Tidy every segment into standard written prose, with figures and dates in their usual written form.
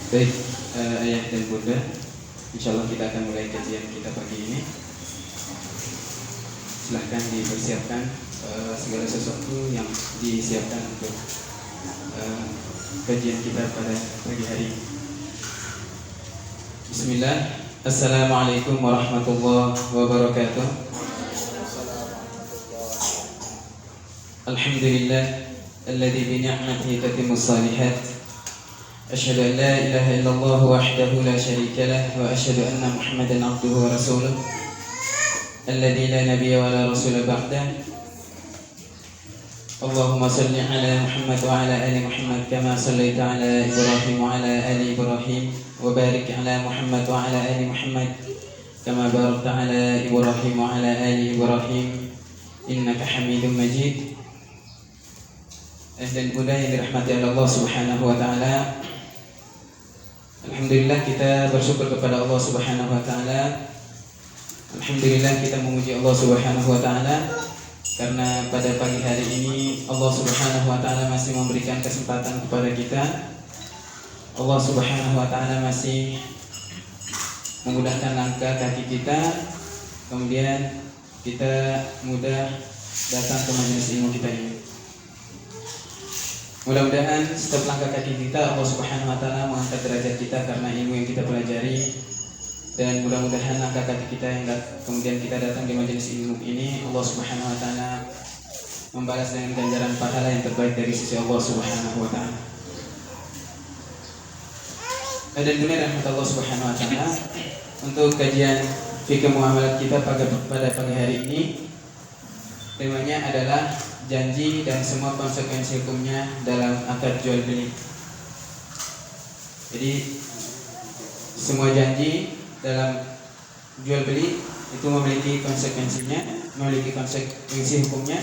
Baik, ayah dan bunda, insyaallah kita akan mulai kajian kita pagi ini. Silahkan dipersiapkan segala sesuatu yang disiapkan untuk kajian kita pada pagi hari ini. Bismillah. Assalamualaikum warahmatullahi wabarakatuh. Alhamdulillah alladzi bi ni'matihi tatimmus shalihat. أشهد أن لا إله إلا الله وحده لا شريك له وأشهد أن محمدا عبده ورسوله الذي لا نبي ولا رسول بعده. اللهم صل على محمد وعلى آل محمد كما صليت على إبراهيم وعلى آل إبراهيم وبارك على محمد وعلى آل محمد كما باركت على إبراهيم وعلى آل إبراهيم إنك حميد مجيد. Dan bunda yang dirahmati oleh Allah Subhanahu wa taala, alhamdulillah kita bersyukur kepada Allah Subhanahu wa taala. Alhamdulillah kita memuji Allah Subhanahu wa taala karena pada pagi hari ini Allah Subhanahu wa taala masih memberikan kesempatan kepada kita. Allah Subhanahu wa taala masih memudahkan langkah kaki kita, kemudian kita mudah datang ke majelis ilmu kita ini. Mudah-mudahan setiap langkah kaki kita Allah Subhanahu wa taala mengangkat derajat kita karena ilmu yang kita pelajari, dan mudah-mudahan langkah kaki kita yang kemudian kita datang di majelis ilmu ini Allah Subhanahu wa taala membalas dengan ganjaran pahala yang terbaik dari sisi Allah Subhanahu wa taala. Dan dunia rahmat Allah Subhanahu wa taala, untuk kajian fikih muamalat kita pada pagi hari ini temanya adalah janji dan semua konsekuensi hukumnya dalam akad jual beli. Jadi semua janji dalam jual beli itu memiliki konsekuensinya, memiliki konsekuensi hukumnya,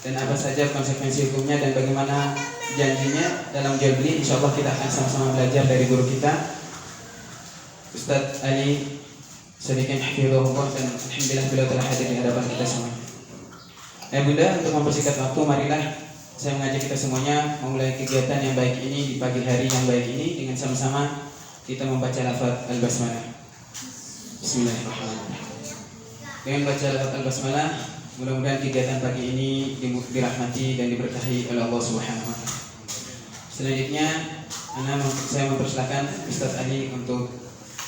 dan apa saja konsekuensi hukumnya dan bagaimana janjinya dalam jual beli. Insyaallah kita akan sama-sama belajar dari guru kita Ustadz Ali Sadikin Hafizahullah, dan alhamdulillah beliau telah hadir di hadapan kita semuanya. Bunda, untuk mempersingkat waktu, marilah saya mengajak kita semuanya memulai kegiatan yang baik ini di pagi hari yang baik ini dengan sama-sama kita membaca lafaz al-basmalah. Bismillahirrahmanirrahim. Dengan baca lafaz al-basmalah, mudah-mudahan kegiatan pagi ini dirahmati dan diberkahi oleh Allah Subhanahu wa taala. Selanjutnya, saya mempersilakan Ustaz Ali untuk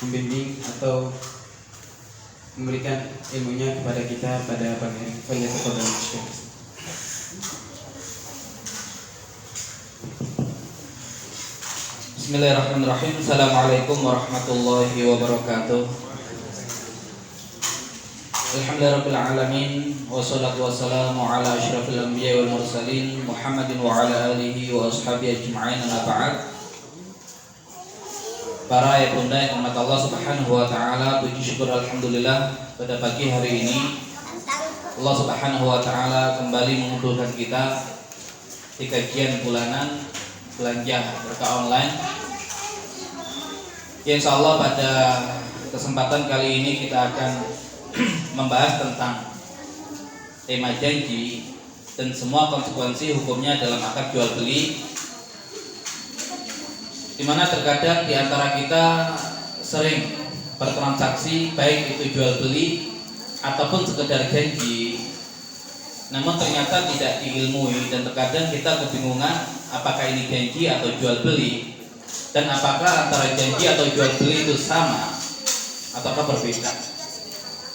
membimbing atau memberikan ilmunya kepada kita pada pagi hari ini. Bismillahirrahmanirrahim. Assalamualaikum warahmatullahi wabarakatuh. Alhamdulillahirabbil alamin, wassalatu wassalamu ala asyrafil anbiya'i wal mursalin Muhammadin wa ala alihi wa ashabihi ajma'in, amma ba'd. Para ayah bunda yang rahmat Allah Subhanahu wa taala, puji syukur alhamdulillah pada pagi hari ini Allah Subhanahu wa taala kembali mengumpulkan kita di kajian bulanan belanja berkah online. Ya, insyaallah pada kesempatan kali ini kita akan membahas tentang tema janji dan semua konsekuensi hukumnya dalam akad jual beli, di mana terkadang di antara kita sering bertransaksi baik itu jual beli ataupun sekedar janji, namun ternyata tidak diilmui, dan terkadang kita kebingungan apakah ini janji atau jual beli, dan apakah antara janji atau jual beli itu sama ataukah berbeda.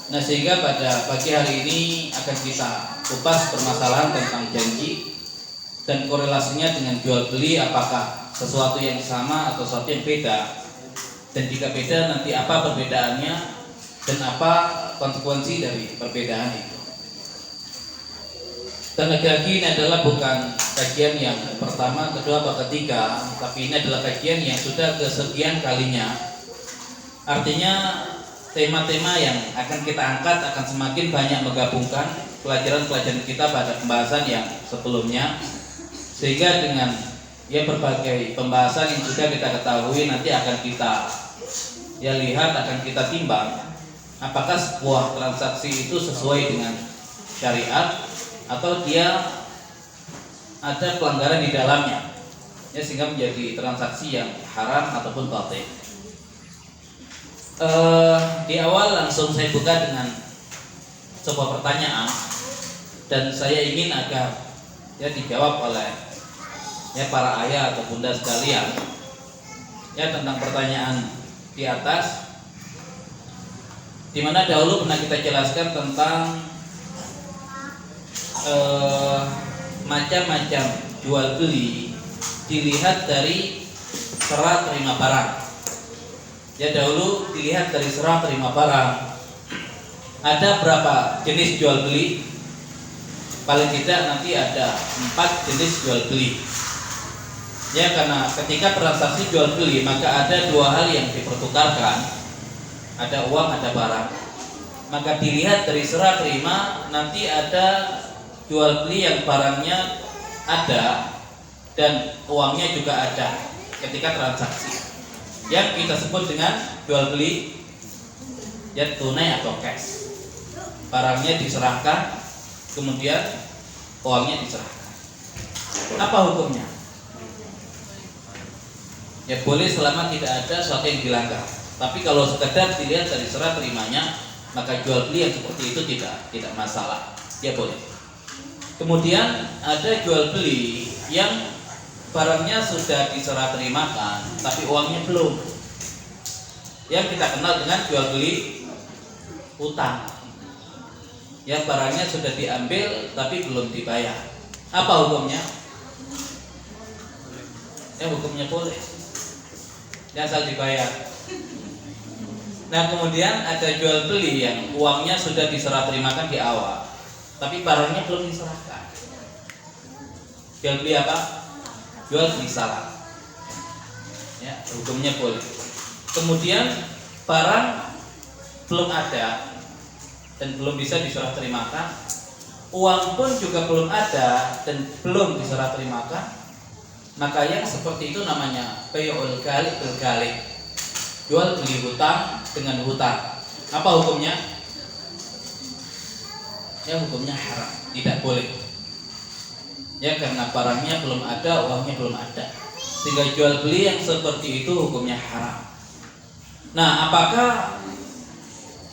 Nah, sehingga pada pagi hari ini akan kita kupas permasalahan tentang janji dan korelasinya dengan jual beli, apakah sesuatu yang sama atau sesuatu yang beda, dan jika beda nanti apa perbedaannya dan apa konsekuensi dari perbedaan itu. Dan lagi-lagi ini adalah bukan kajian yang pertama, kedua, atau ketiga, tapi ini adalah kajian yang sudah kesekian kalinya. Artinya tema-tema yang akan kita angkat akan semakin banyak menggabungkan pelajaran-pelajaran kita pada pembahasan yang sebelumnya, sehingga dengan berbagai pembahasan yang sudah kita ketahui nanti akan kita lihat, akan kita timbang apakah sebuah transaksi itu sesuai dengan syariat atau dia ada pelanggaran di dalamnya. ya, sehingga menjadi transaksi yang haram ataupun batil. Di awal langsung saya buka dengan sebuah pertanyaan, dan saya ingin agar ya dijawab oleh ya para ayah atau bunda sekalian ya tentang pertanyaan di atas, di mana dahulu pernah kita jelaskan tentang macam-macam jual beli dilihat dari serah terima barang. Ya, dahulu dilihat dari serah terima barang. Ada berapa jenis jual beli? Paling tidak nanti ada 4 jenis jual beli. Ya, karena ketika transaksi jual beli maka ada 2 hal yang dipertukarkan. Ada uang, ada barang. Maka dilihat dari serah terima, nanti ada jual beli yang barangnya ada dan uangnya juga ada ketika transaksi, yang kita sebut dengan jual beli ya tunai atau cash. Barangnya diserahkan, kemudian uangnya diserahkan. Apa hukumnya? Ya boleh selama tidak ada sesuatu yang dilanggar. Tapi kalau sekedar dilihat dari serah terimanya, maka jual beli yang seperti itu tidak masalah. Ya boleh. Kemudian ada jual beli yang barangnya sudah diserah terimakan, tapi uangnya belum. Yang kita kenal dengan jual beli utang. Ya, barangnya sudah diambil tapi belum dibayar. Apa hukumnya? Ya, hukumnya boleh. Ya, asal dibayar. Nah, kemudian ada jual beli yang uangnya sudah diserah terimakan di awal, tapi barangnya belum diserahkan. Jual beli apa? Jual beli salah. Ya, hukumnya boleh. Kemudian barang belum ada dan belum bisa diserah terimakan, uang pun juga belum ada dan belum diserah terimakan, maka yang seperti itu namanya bai'ul gali bil gali, jual beli hutang dengan hutang. Apa hukumnya? Ya, hukumnya haram, tidak boleh. Ya, karena barangnya belum ada, uangnya belum ada, sehingga jual beli yang seperti itu hukumnya haram. Nah, apakah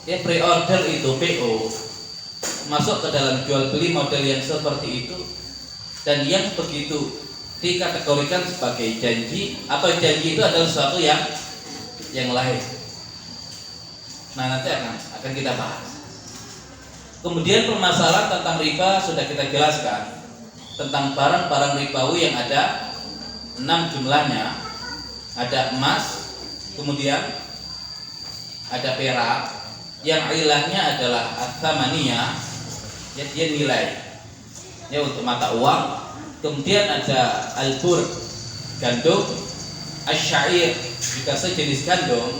ya pre-order itu PO masuk ke dalam jual beli model yang seperti itu, dan yang begitu dikategorikan sebagai janji, atau janji itu adalah sesuatu yang lain? Nah, nanti akan kita bahas. Kemudian permasalahan tentang riba sudah kita jelaskan, tentang barang-barang ribawi yang ada 6 jumlahnya. Ada emas, kemudian ada perak, yang ilahnya adalah at-thamaniyah, ya dia nilai ya untuk mata uang. Kemudian ada al-bur, gandum, asy-syair, juga sejenis gandum.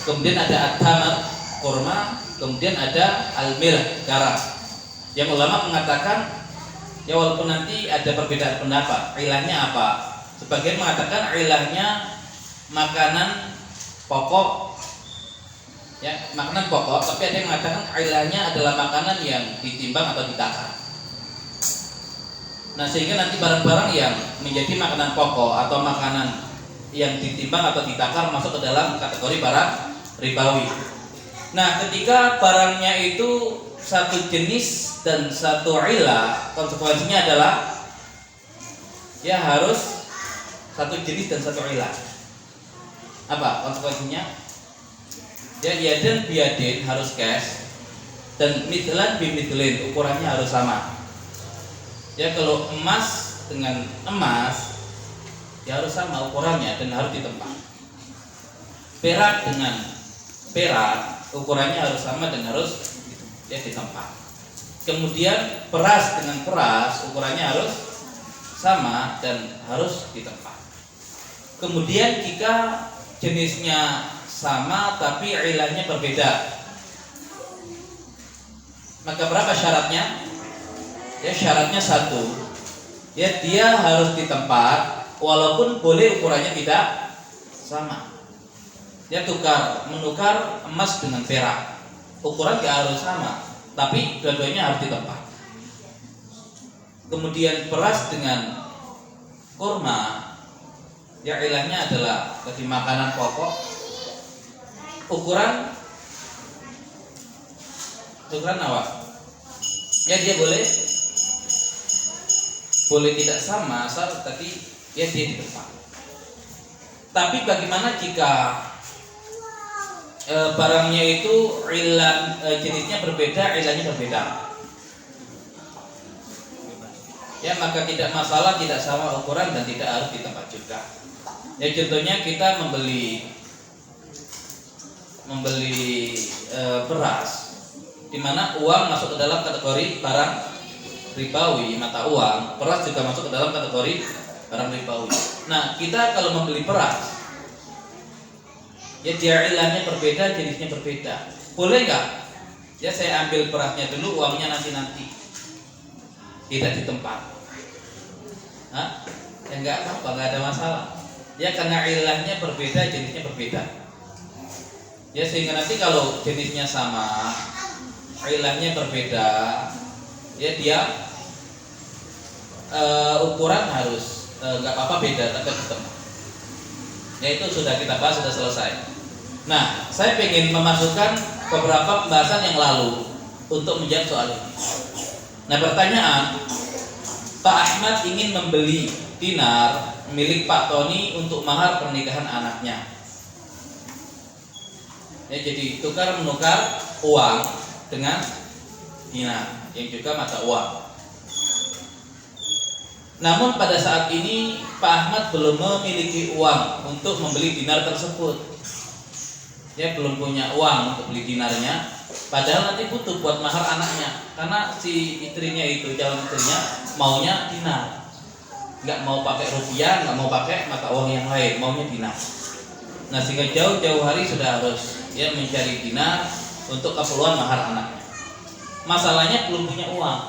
Kemudian ada at-tamar, kurma. Kemudian ada al-milh, garam. Yang ulama mengatakan ya walaupun nanti ada perbedaan pendapat, ilahnya apa? Sebagian mengatakan ilahnya makanan pokok, ya makanan pokok, tapi ada yang mengatakan ilahnya adalah makanan yang ditimbang atau ditakar. Nah, sehingga nanti barang-barang yang menjadi makanan pokok atau makanan yang ditimbang atau ditakar masuk ke dalam kategori barang ribawi. Nah, ketika barangnya itu satu jenis dan satu ilah, konsekuensinya adalah ya harus satu jenis dan satu ilah. Apa konsekuensinya? Ya, yadin biyadin harus cash, dan mithlan bimithlin, ukurannya harus sama. Ya, kalau emas dengan emas ya harus sama ukurannya dan harus ditempa. Perak dengan perak, ukurannya harus sama dan harus ya ditempa. Kemudian peras dengan peras, ukurannya harus sama dan harus ditempa. Kemudian jika jenisnya sama tapi ilahnya berbeda, maka berapa syaratnya? Ya, syaratnya satu, ya dia harus ditempa walaupun boleh ukurannya tidak sama. Ya, menukar emas dengan perak, ukuran gak harus sama, tapi dua-duanya harus ditempa. Kemudian peras dengan kurma, Ya ilahnya adalah tadi makanan pokok. Ukuran apa? Ya dia boleh tidak sama asal tadi ya dia di depan. Tapi bagaimana jika barangnya itu jenisnya berbeda, ilahnya berbeda? Ya maka tidak masalah, tidak sama ukuran dan tidak harus di tempat juga. Ya contohnya kita membeli beras, di mana uang masuk ke dalam kategori barang ribawi, mata uang, beras juga masuk ke dalam kategori barang ribawi. Nah kita kalau membeli beras, ya dia ilahnya berbeda, jenisnya berbeda. Boleh nggak? Ya saya ambil berasnya dulu, uangnya nanti tidak di tempat. Hah? Ya nggak apa-apa, nggak ada masalah. Ya karena ilahnya berbeda, jenisnya berbeda. Ya sehingga nanti kalau jenisnya sama, ilahnya berbeda, ya dia ukuran harus nggak apa-apa beda, tapi tetap. Ya itu sudah kita bahas, sudah selesai. Nah, saya ingin memasukkan beberapa pembahasan yang lalu untuk menjawab soal ini. Nah, pertanyaan, Pak Ahmad ingin membeli dinar milik Pak Tony untuk mahar pernikahan anaknya. Ya, jadi tukar menukar uang dengan dinar yang juga mata uang. Namun pada saat ini Pak Ahmad belum memiliki uang untuk membeli dinar tersebut. Dia belum punya uang untuk beli dinarnya, padahal nanti butuh buat mahar anaknya. Karena si istrinya itu, calon istrinya maunya dinar, nggak mau pakai rupiah, nggak mau pakai mata uang yang lain, maunya dinar. Nah sehingga jauh-jauh hari sudah harus ya mencari dinar untuk keperluan mahar anaknya. Masalahnya belum punya uang.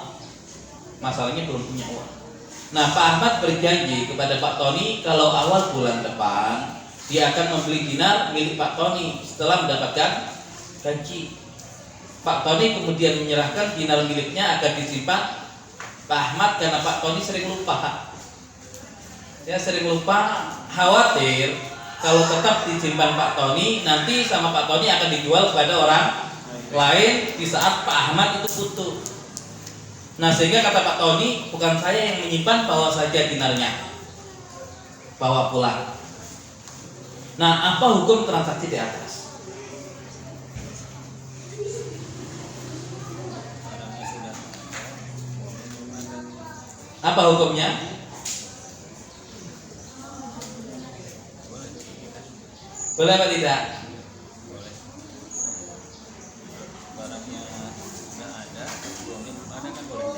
Nah Pak Ahmad berjanji kepada Pak Tony kalau awal bulan depan dia akan membeli dinar milik Pak Tony setelah mendapatkan gaji. Pak Tony kemudian menyerahkan dinar miliknya akan disimpan Pak Ahmad karena Pak Tony sering lupa. Dia sering lupa, khawatir kalau tetap disimpan Pak Tony nanti sama Pak Tony akan dijual kepada orang lain di saat Pak Ahmad itu butuh. Nah sehingga kata Pak Tony, bukan saya yang menyimpan, bawa saja dinarnya, bawa pulang. Nah apa hukum transaksi di atas? Apa hukumnya? Boleh apa tidak? Barangnya nggak ada, uangnya belum ada kan boleh.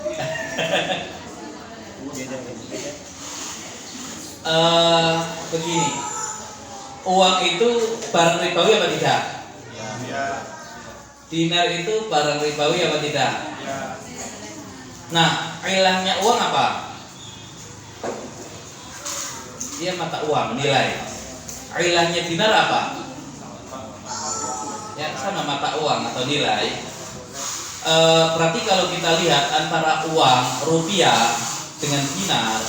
Begini, uang itu barang ribawi apa tidak? Ya. Dinar itu barang ribawi apa tidak? Ya. Nah, ilahnya uang apa? Dia mata uang, nilai. Ilahnya dinar apa? Ya sama, mata uang atau nilai. Berarti kalau kita lihat antara uang rupiah dengan dinar,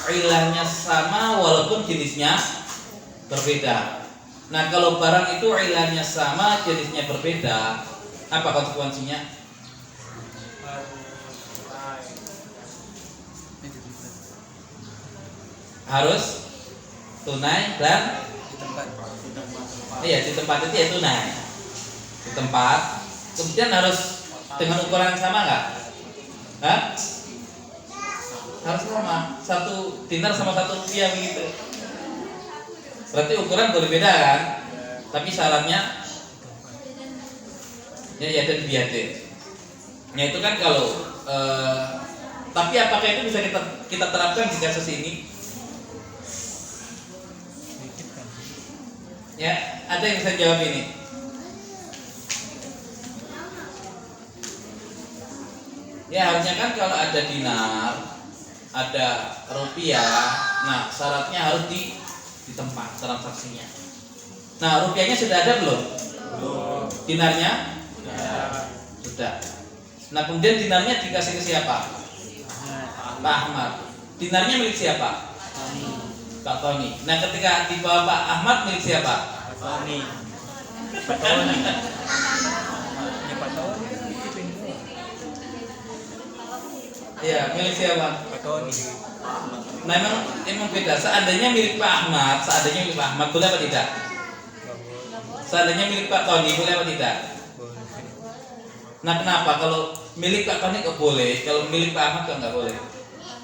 ilahnya sama walaupun jenisnya berbeda. Nah kalau barang itu ilahnya sama, jenisnya berbeda, apa konsekuensinya? Harus tunai dan di tempat itu ya tunai di tempat. Kemudian harus dengan ukuran yang sama nggak? Hah? Harus sama, satu dinar sama satu rupiah begitu. Berarti ukuran boleh beda kan? Tapi syaratnya ya dan biadin. Ya itu kan kalau tapi apakah itu bisa kita terapkan di kasus ini? Ya, ada yang bisa jawab ini? Ya harusnya kan kalau ada dinar, ada rupiah, nah syaratnya harus di tempat transaksinya. Nah rupiahnya sudah ada belum? Belum. Dinarnya? Sudah. Nah kemudian dinarnya dikasih ke siapa? Pak Ahmad. Dinarnya milik siapa? Pak Tony. Nah ketika di bawah Pak Ahmad milik siapa? Pak Tony. Pak Tony. Ya Pak Tony kan dipilih dua. Iya, milik siapa? Pak Tony. Nah emang beda. Seandainya milik Pak Ahmad, boleh apa tidak? Seandainya milik Pak Tony boleh apa tidak? Nah kenapa kalau milik Pak Tony kok boleh, kalau milik Pak Ahmad kok nggak boleh?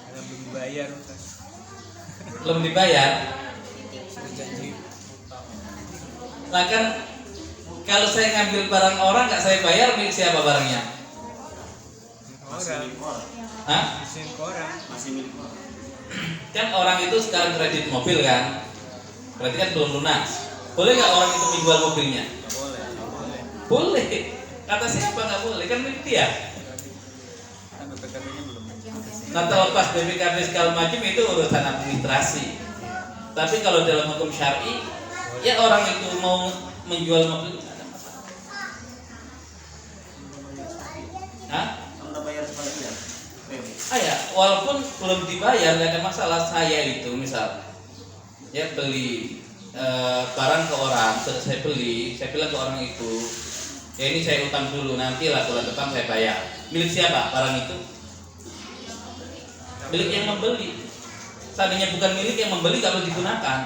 Karena belum dibayar. Belum dibayar. Sudah janji. Nah kan kalau saya ngambil barang orang nggak saya bayar, milik siapa barangnya? Orang. Hah? Mesin koran. Kan orang itu sekarang kredit mobil kan, berarti kan belum lunas. Boleh nggak orang itu menjual mobilnya? Nggak boleh. Nggak boleh. Boleh. Kata siapa nggak boleh? Kan milik dia. Kan BPKB-nya belum. Nah terlepas BPKB segala macam itu urusan administrasi. Tapi kalau dalam hukum syar'i, ya orang itu mau menjual mobil nggak ada masalah. Hah? Udah bayar sebagian. Ya, walaupun belum dibayar nggak ada masalah. Saya itu misal ya beli barang ke orang, setelah saya bilang ke orang itu, ya ini saya utang dulu, nanti lah bulan depan saya bayar. Milik siapa barang itu? Milik yang membeli. Seandainya bukan milik yang membeli, nggak boleh digunakan.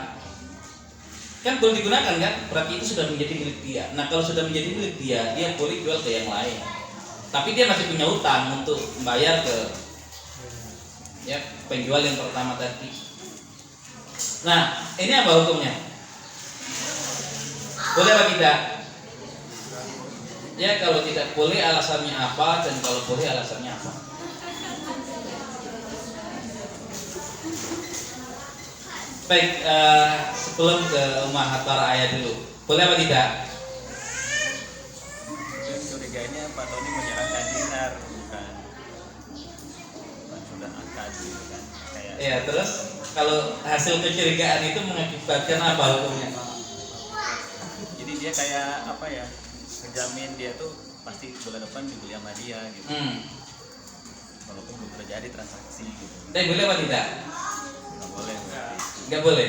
Kan boleh digunakan kan? Berarti itu sudah menjadi milik dia. Nah kalau sudah menjadi milik dia, dia boleh jual ke yang lain. Tapi dia masih punya utang untuk membayar ke ya penjual yang pertama tadi. Nah ini apa hukumnya? Boleh apa tidak? Ya kalau tidak boleh alasannya apa, dan kalau boleh alasannya apa? Baik, sebelum ke Ummahat para ayah dulu, boleh apa tidak? Dan curiganya Pak Tony menyerahkan dinar, bukan sudah akad gitu kan. Kayak Ya terus kalau hasil kecurigaan itu mengakibatkan apa hukumnya? jadi dia kayak apa ya, ngejamin dia tuh pasti bulan depan dibeli sama dia gitu, walaupun belum terjadi transaksi gitu. Tapi boleh apa tidak? Nggak boleh berarti. Nggak boleh.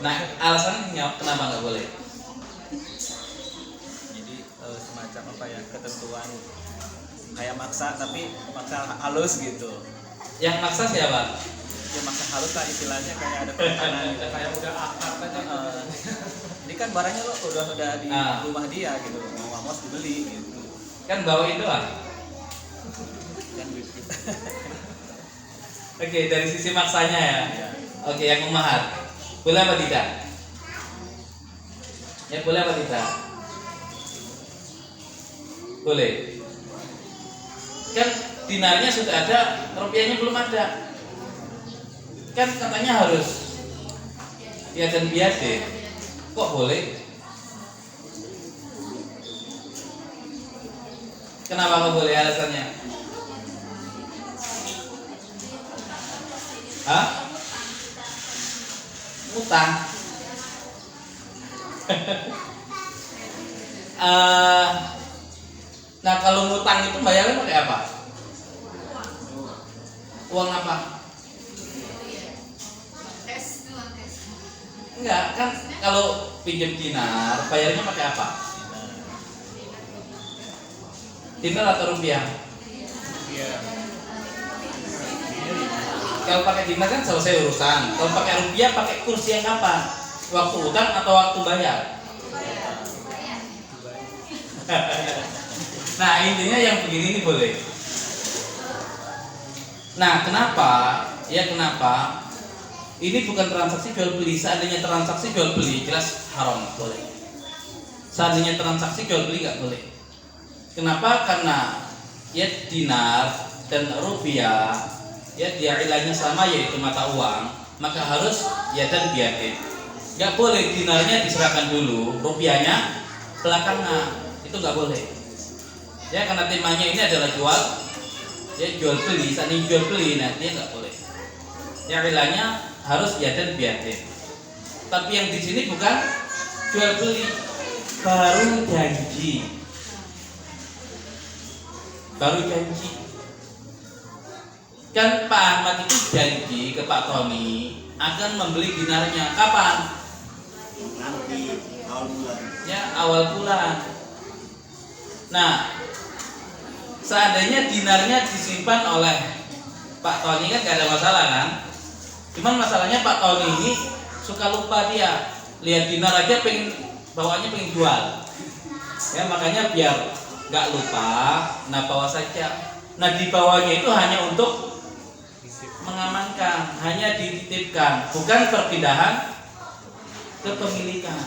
Nah alasannya kenapa nggak boleh? Jadi semacam apa ya, ketentuan kayak maksa, tapi maksa halus gitu. Yang maksa siapa? Ya maksa halus lah istilahnya, kayak ada penekanan gitu. Kayak udah akad aja. Ini kan barangnya lo udah di rumah dia gitu, mau dibeli gitu. Kan bawain doang. Kan gitu. Oke, dari sisi maksanya ya. Ya. Oke, yang Ummahat, boleh apa tidak? Ya boleh apa tidak? Boleh. Kan dinarnya sudah ada, rupiahnya belum ada. Kan katanya harus biadan biade. Kok boleh? Kenapa nggak boleh alasannya? Hah? Utang. Nah kalau ngutang itu bayarnya pakai apa? Uang apa? Enggak, kan kalau pinjam dinar bayarnya pakai apa? Dinar atau rupiah? Iya. Kalau pakai dinar kan selesai urusan. Kalau pakai rupiah pakai kurs yang kapan? Waktu utang atau waktu bayar? Nah intinya yang begini ini boleh. Nah kenapa? Ya kenapa? Ini bukan transaksi jual beli. Seandainya transaksi jual beli jelas haram, nggak boleh. Seandainya transaksi jual beli nggak boleh. Kenapa? Karena ya dinar dan rupiah ya dia ilahnya sama, yaitu mata uang, maka harus ya dan biade. Nggak boleh dinarnya diserahkan dulu, rupiahnya belakangan, itu nggak boleh. Ya karena temanya ini adalah jual beli. Seandainya jual beli, nah dia nggak boleh. Ya ilahnya harus ya dan biade. Tapi yang di sini bukan jual beli, baru janji. Kan Pak Ahmad itu janji ke Pak Tony akan membeli dinarnya. Kapan? Nanti awal bulan. Ya, awal bulan. Nah, seandainya dinarnya disimpan oleh Pak Tony kan gak ada masalah kan? Cuman masalahnya Pak Tony ini suka lupa dia. Lihat dinar aja bawaannya pengen jual. Ya, makanya biar gak lupa, nah bawa saja. Nah, di bawahnya itu hanya untuk mengamankan, hanya dititipkan, bukan perpindahan kepemilikan.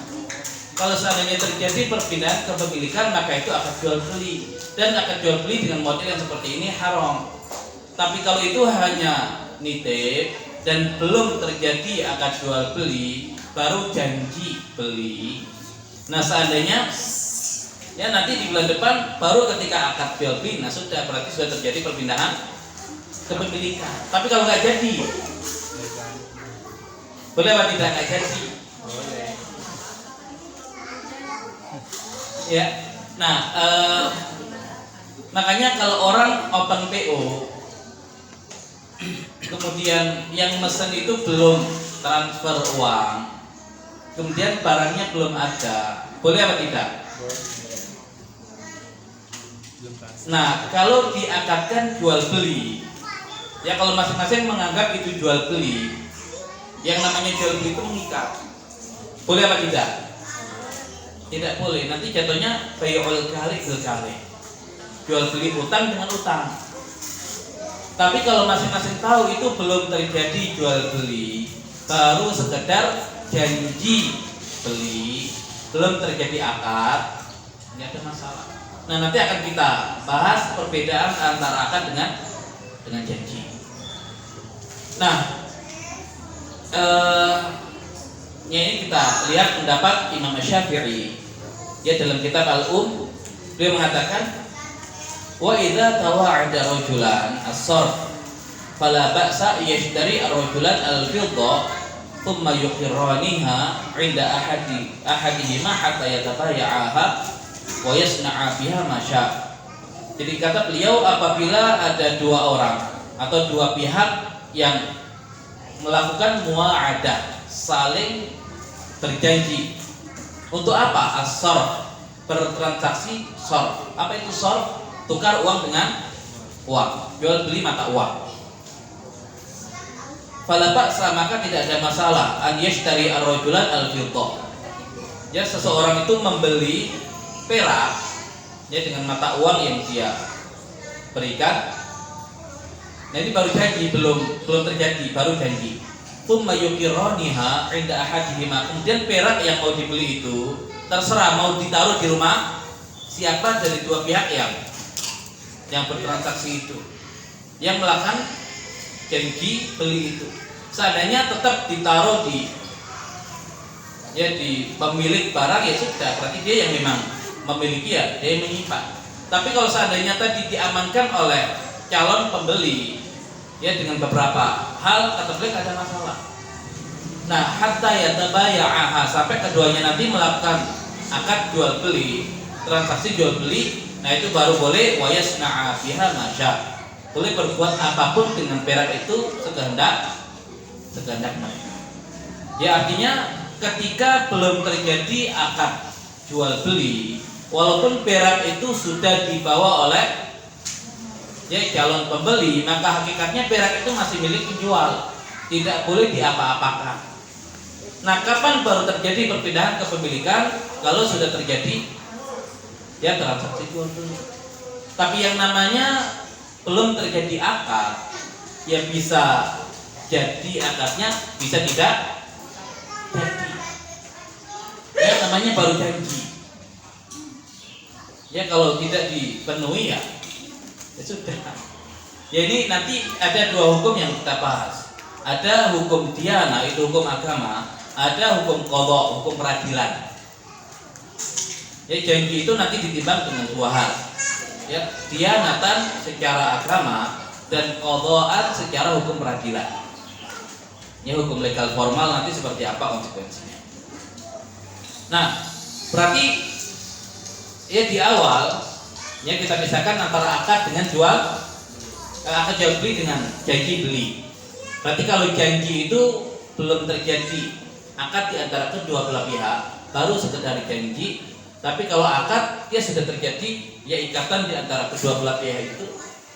Kalau seandainya terjadi perpindahan kepemilikan, maka itu akad jual beli, dan akad jual beli dengan model yang seperti ini haram. Tapi kalau itu hanya nitip dan belum terjadi akad jual beli, baru janji beli. Nah, seandainya ya nanti di bulan depan baru ketika akad jual beli, nah sudah berarti sudah terjadi perpindahan kepemilikan. Tapi kalau nggak jadi, boleh apa tidak nggak jadi? Ya, nah makanya kalau orang open PO, kemudian yang mesen itu belum transfer uang, kemudian barangnya belum ada, boleh apa tidak? Nah, kalau diakadkan jual beli, ya kalau masing-masing menganggap itu jual beli, yang namanya jual beli itu mengikat, boleh apa tidak? Tidak boleh, nanti jatuhnya bay'ul kali bil kali, jual beli utang dengan utang. Tapi kalau masing-masing tahu itu belum terjadi jual beli, baru sekedar janji beli, belum terjadi akad, ini ada masalah. Nah, nanti akan kita bahas perbedaan antara akad dengan janji. Nah, ini kita lihat pendapat Imam Syafi'i. Ya, dalam kitab Al-Um beliau mengatakan, wa idza tawa'ada rajulan as-sarf fala ba'sa yashtari ar-rajulan al-fidda thumma yuqirraniha 'inda ahadihima hatta yatabaya'aha wa yasna'a biha ma syaa. Jadi kata beliau, apabila ada dua orang atau dua pihak yang melakukan mua'adah, saling berjanji. Untuk apa? As-sarf, bertransaksi sarf. Apa itu sarf? Tukar uang dengan uang, jual beli mata uang. Fala ba'sa, maka tidak ada masalah an yashtari ar-rajulan al-fidda. Ya, seseorang itu membeli perak ya dengan mata uang yang dia berikan. Nah, ini baru janji, belum terjadi, baru janji. Tsumma yuqirraniha 'inda ahadihima. Kemudian perak yang mau dibeli itu terserah mau ditaruh di rumah siapa dari dua pihak yang bertransaksi itu, yang melakukan janji beli itu. Seandainya tetap ditaruh di pemilik barang, ya sudah, berarti dia yang memang memiliki, ya dia yang menyimpan. Tapi kalau seandainya tadi diamankan oleh calon pembeli ya dengan beberapa hal, kata beliau ada masalah. Nah, hatta yatabaya'aha, sampai keduanya nanti melakukan akad jual beli, transaksi jual beli, nah itu baru boleh wa yasna'a biha ma syaa. Boleh berbuat apapun dengan perak itu sekehendaknya. Ya, artinya ketika belum terjadi akad jual beli, walaupun perak itu sudah dibawa oleh calon pembeli, maka hakikatnya perak itu masih milik penjual, tidak boleh diapa-apakan. Nah, kapan baru terjadi perpindahan kepemilikan? Kalau sudah terjadi transaksi jual beli. Tapi yang namanya belum terjadi akad, ya bisa jadi akadnya, bisa tidak jadi. Ya, namanya baru janji. Ya, kalau tidak dipenuhi ya sudah. Ya, ini nanti ada dua hukum yang kita bahas. Ada hukum diyana, itu hukum agama. Ada hukum qadha, hukum peradilan. Ya, janji itu nanti ditimbang dengan dua hal. Ya, diyanatan secara agama dan qadhaan secara hukum peradilan. Ya, hukum legal formal nanti seperti apa konsekuensinya. Nah, berarti ya di awal ya kita pisahkan antara akad dengan akad jual beli dengan janji beli. Berarti kalau janji itu belum terjadi akad di antara kedua belah pihak, baru sekedar janji. Tapi kalau akad dia sudah terjadi, ya ikatan di antara kedua belah pihak itu,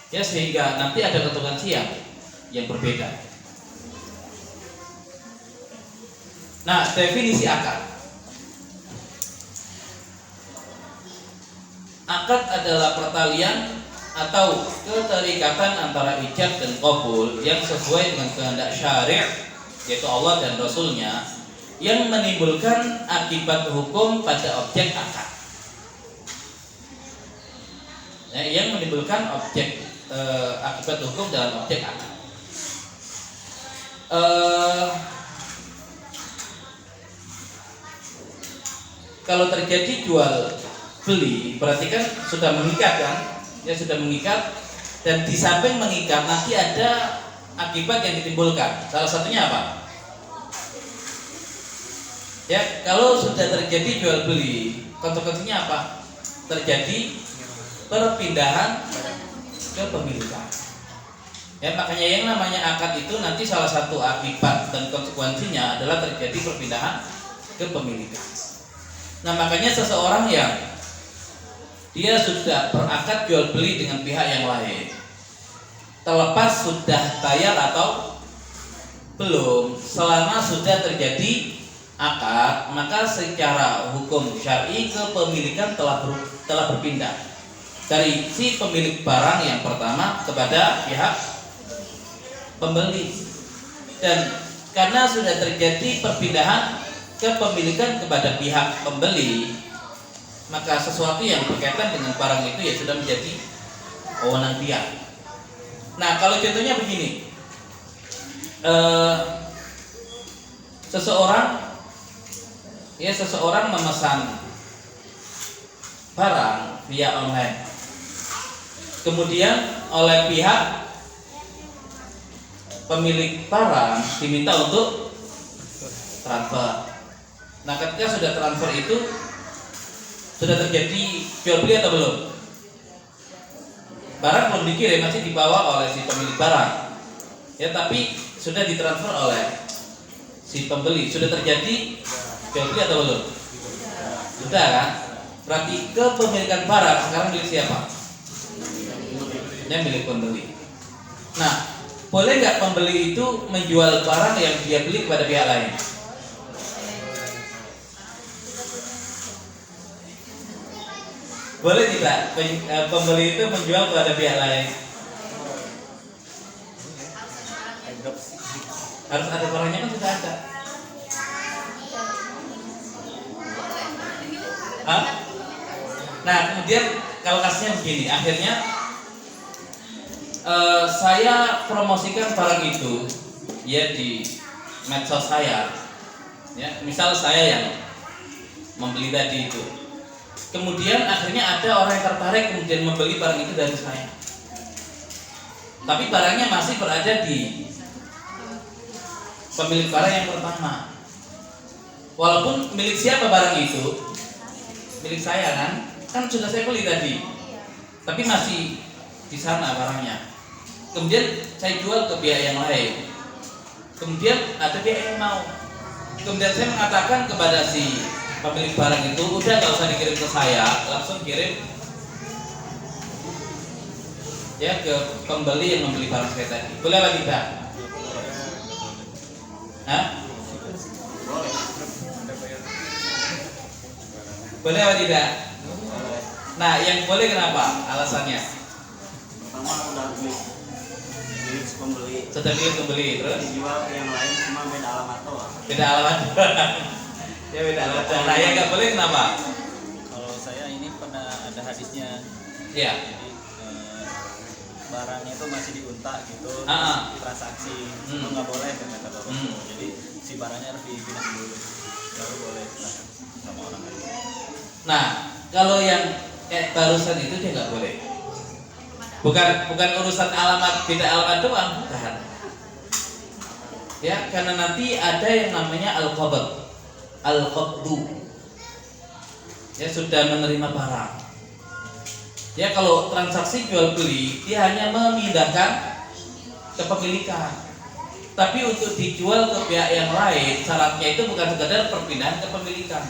ya sehingga nanti ada ketentuan siang yang berbeda. Nah, definisi akad. Akad adalah pertalian atau keterikatan antara ijab dan qabul yang sesuai dengan kehendak syari', yaitu Allah dan Rasulnya, yang menimbulkan akibat hukum pada objek akad. Yang menimbulkan akibat hukum dalam objek akad. Kalau terjadi jual beli, berarti kan sudah mengikat kan? Ya sudah mengikat, dan di samping mengikat nanti ada akibat yang ditimbulkan. Salah satunya apa? Ya, kalau sudah terjadi jual beli, konsekuensinya apa? Terjadi perpindahan kepemilikan. Ya, makanya yang namanya akad itu nanti salah satu akibat dan konsekuensinya adalah terjadi perpindahan kepemilikan. Nah, makanya seseorang yang dia sudah berakad jual beli dengan pihak yang lain, terlepas sudah bayar atau belum, selama sudah terjadi akad, maka secara hukum syar'i kepemilikan telah berpindah dari si pemilik barang yang pertama kepada pihak pembeli. Dan karena sudah terjadi perpindahan kepemilikan kepada pihak pembeli, maka sesuatu yang berkaitan dengan barang itu ya sudah menjadi wewenang dia. Nah, kalau contohnya begini, seseorang memesan barang via online, kemudian oleh pihak pemilik barang diminta untuk transfer. Nah, ketika sudah transfer itu sudah terjadi jual beli atau belum? Barang belum dikirim, masih dibawa oleh si pemilik barang. Ya, tapi sudah ditransfer oleh si pembeli. Sudah terjadi jual beli atau belum? Sudah kan? Berarti kepemilikan barang sekarang milik siapa? Yang milik pembeli. Nah, boleh nggak pembeli itu menjual barang yang dia beli kepada pihak lain? Boleh tidak pembeli itu menjual kepada pihak lain? Harus ada barangnya kan sudah ada. Hah? Nah, kemudian kalau kasusnya begini, akhirnya saya promosikan barang itu ya di medsos saya. Ya, misal saya yang membeli tadi itu. Kemudian akhirnya ada orang yang tertarik kemudian membeli barang itu dari saya. Tapi barangnya masih berada di pemilik barang yang pertama. Walaupun milik siapa barang itu? Milik saya kan? Kan sudah saya beli tadi. Tapi masih di sana barangnya. Kemudian saya jual ke pihak yang lain. Kemudian ada pihak yang mau. Kemudian saya mengatakan kepada si pemilik barang itu, udah nggak usah dikirim ke saya, langsung kirim ya ke pembeli yang membeli barang saya tadi. Boleh apa tidak? Hah? Boleh apa tidak? Nah, yang boleh kenapa? Alasannya? Pertama udah milik pembeli. Sudah milik pembeli, terus Dijual ke yang lain cuma beda alamat doang. beda alamat. Ya beda alamat. Nah, yang nggak boleh kenapa? Kalau saya ini pernah ada hadisnya. Iya. Jadi barangnya itu masih diuntak gitu, transaksi itu nggak boleh kan kata Rasul. Jadi si barangnya harus dipindah dulu, baru boleh transaksi sama orang lain. Nah, kalau yang kayak barusan itu dia nggak boleh. Bukan urusan alamat, beda alamat doang, bukan. Ya, karena nanti ada yang namanya al-qabdu. Ya, sudah menerima barang. Ya, kalau transaksi jual beli dia hanya memindahkan kepemilikan. Tapi untuk dijual ke pihak yang lain, syaratnya itu bukan sekedar perpindahan kepemilikan,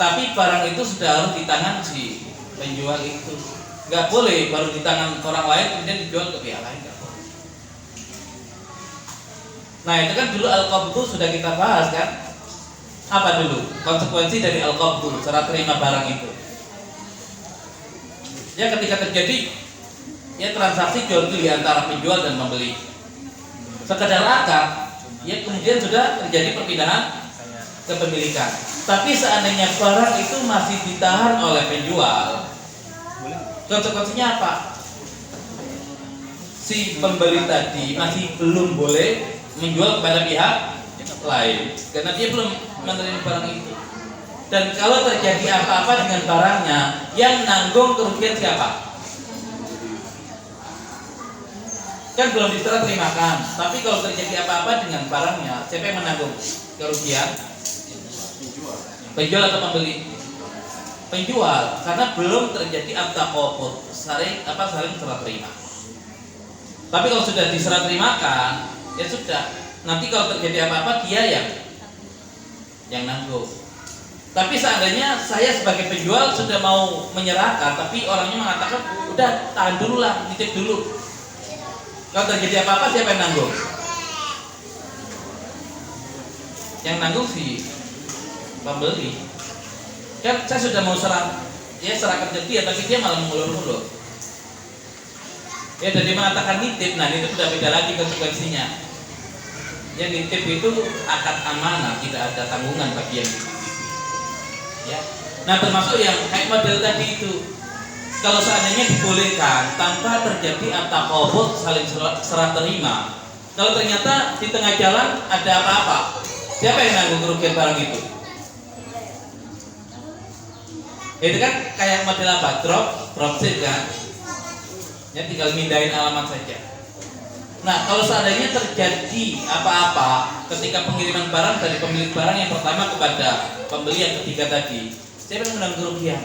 tapi barang itu sudah harus di tangan si penjual itu. Nggak boleh baru di tangan orang lain kemudian dijual ke pihak lain, nggak boleh. Nah itu kan dulu al-qabdu sudah kita bahas kan. Apa dulu konsekuensi dari al-qabdu, serah terima barang itu? Ya ketika terjadi ya transaksi jual beli antara penjual dan pembeli, sekedar akad, ya kemudian sudah terjadi perpindahan kepemilikan. Tapi seandainya barang itu masih ditahan oleh penjual, konsekuensinya apa? Si pembeli tadi masih belum boleh menjual kepada pihak lain karena dia belum menerima barang itu. Dan kalau terjadi apa-apa dengan barangnya, yang nanggung kerugian siapa? Kan belum diserah terimakan, tapi kalau terjadi apa-apa dengan barangnya, siapa yang menanggung kerugian? Penjual atau pembeli? Penjual, karena belum terjadi at-taqabud, saling serah terima. Tapi kalau sudah diserah terimakan, ya sudah. Nanti kalau terjadi apa-apa dia yang nanggung. Tapi seandainya saya sebagai penjual sudah mau menyerahkan, tapi orangnya mengatakan udah tahan dulu lah, titip dulu. Kalau terjadi apa-apa siapa yang nanggung? Yang nanggung si pembeli. Kan saya sudah mau serahkan ke dia, tapi dia malah mengulur-ulur. Ya dan dia mengatakan nitip, nah itu sudah beda lagi konsekuensinya. Yang nitip itu akad amanah, tidak ada tanggungan bagi yang dititip. Ya. Nah termasuk yang kayak model tadi itu. Kalau seandainya dibolehkan tanpa terjadi at-taqabud, saling serah terima, kalau ternyata di tengah jalan ada apa-apa, siapa yang nanggung kerugian barang itu? Itu kan kayak model apa? Dropship kan? Ya tinggal mindahin alamat saja. Nah kalau seandainya terjadi apa-apa ketika pengiriman barang dari pemilik barang yang pertama kepada pembeli yang ketiga tadi, siapa yang menanggung kerugian?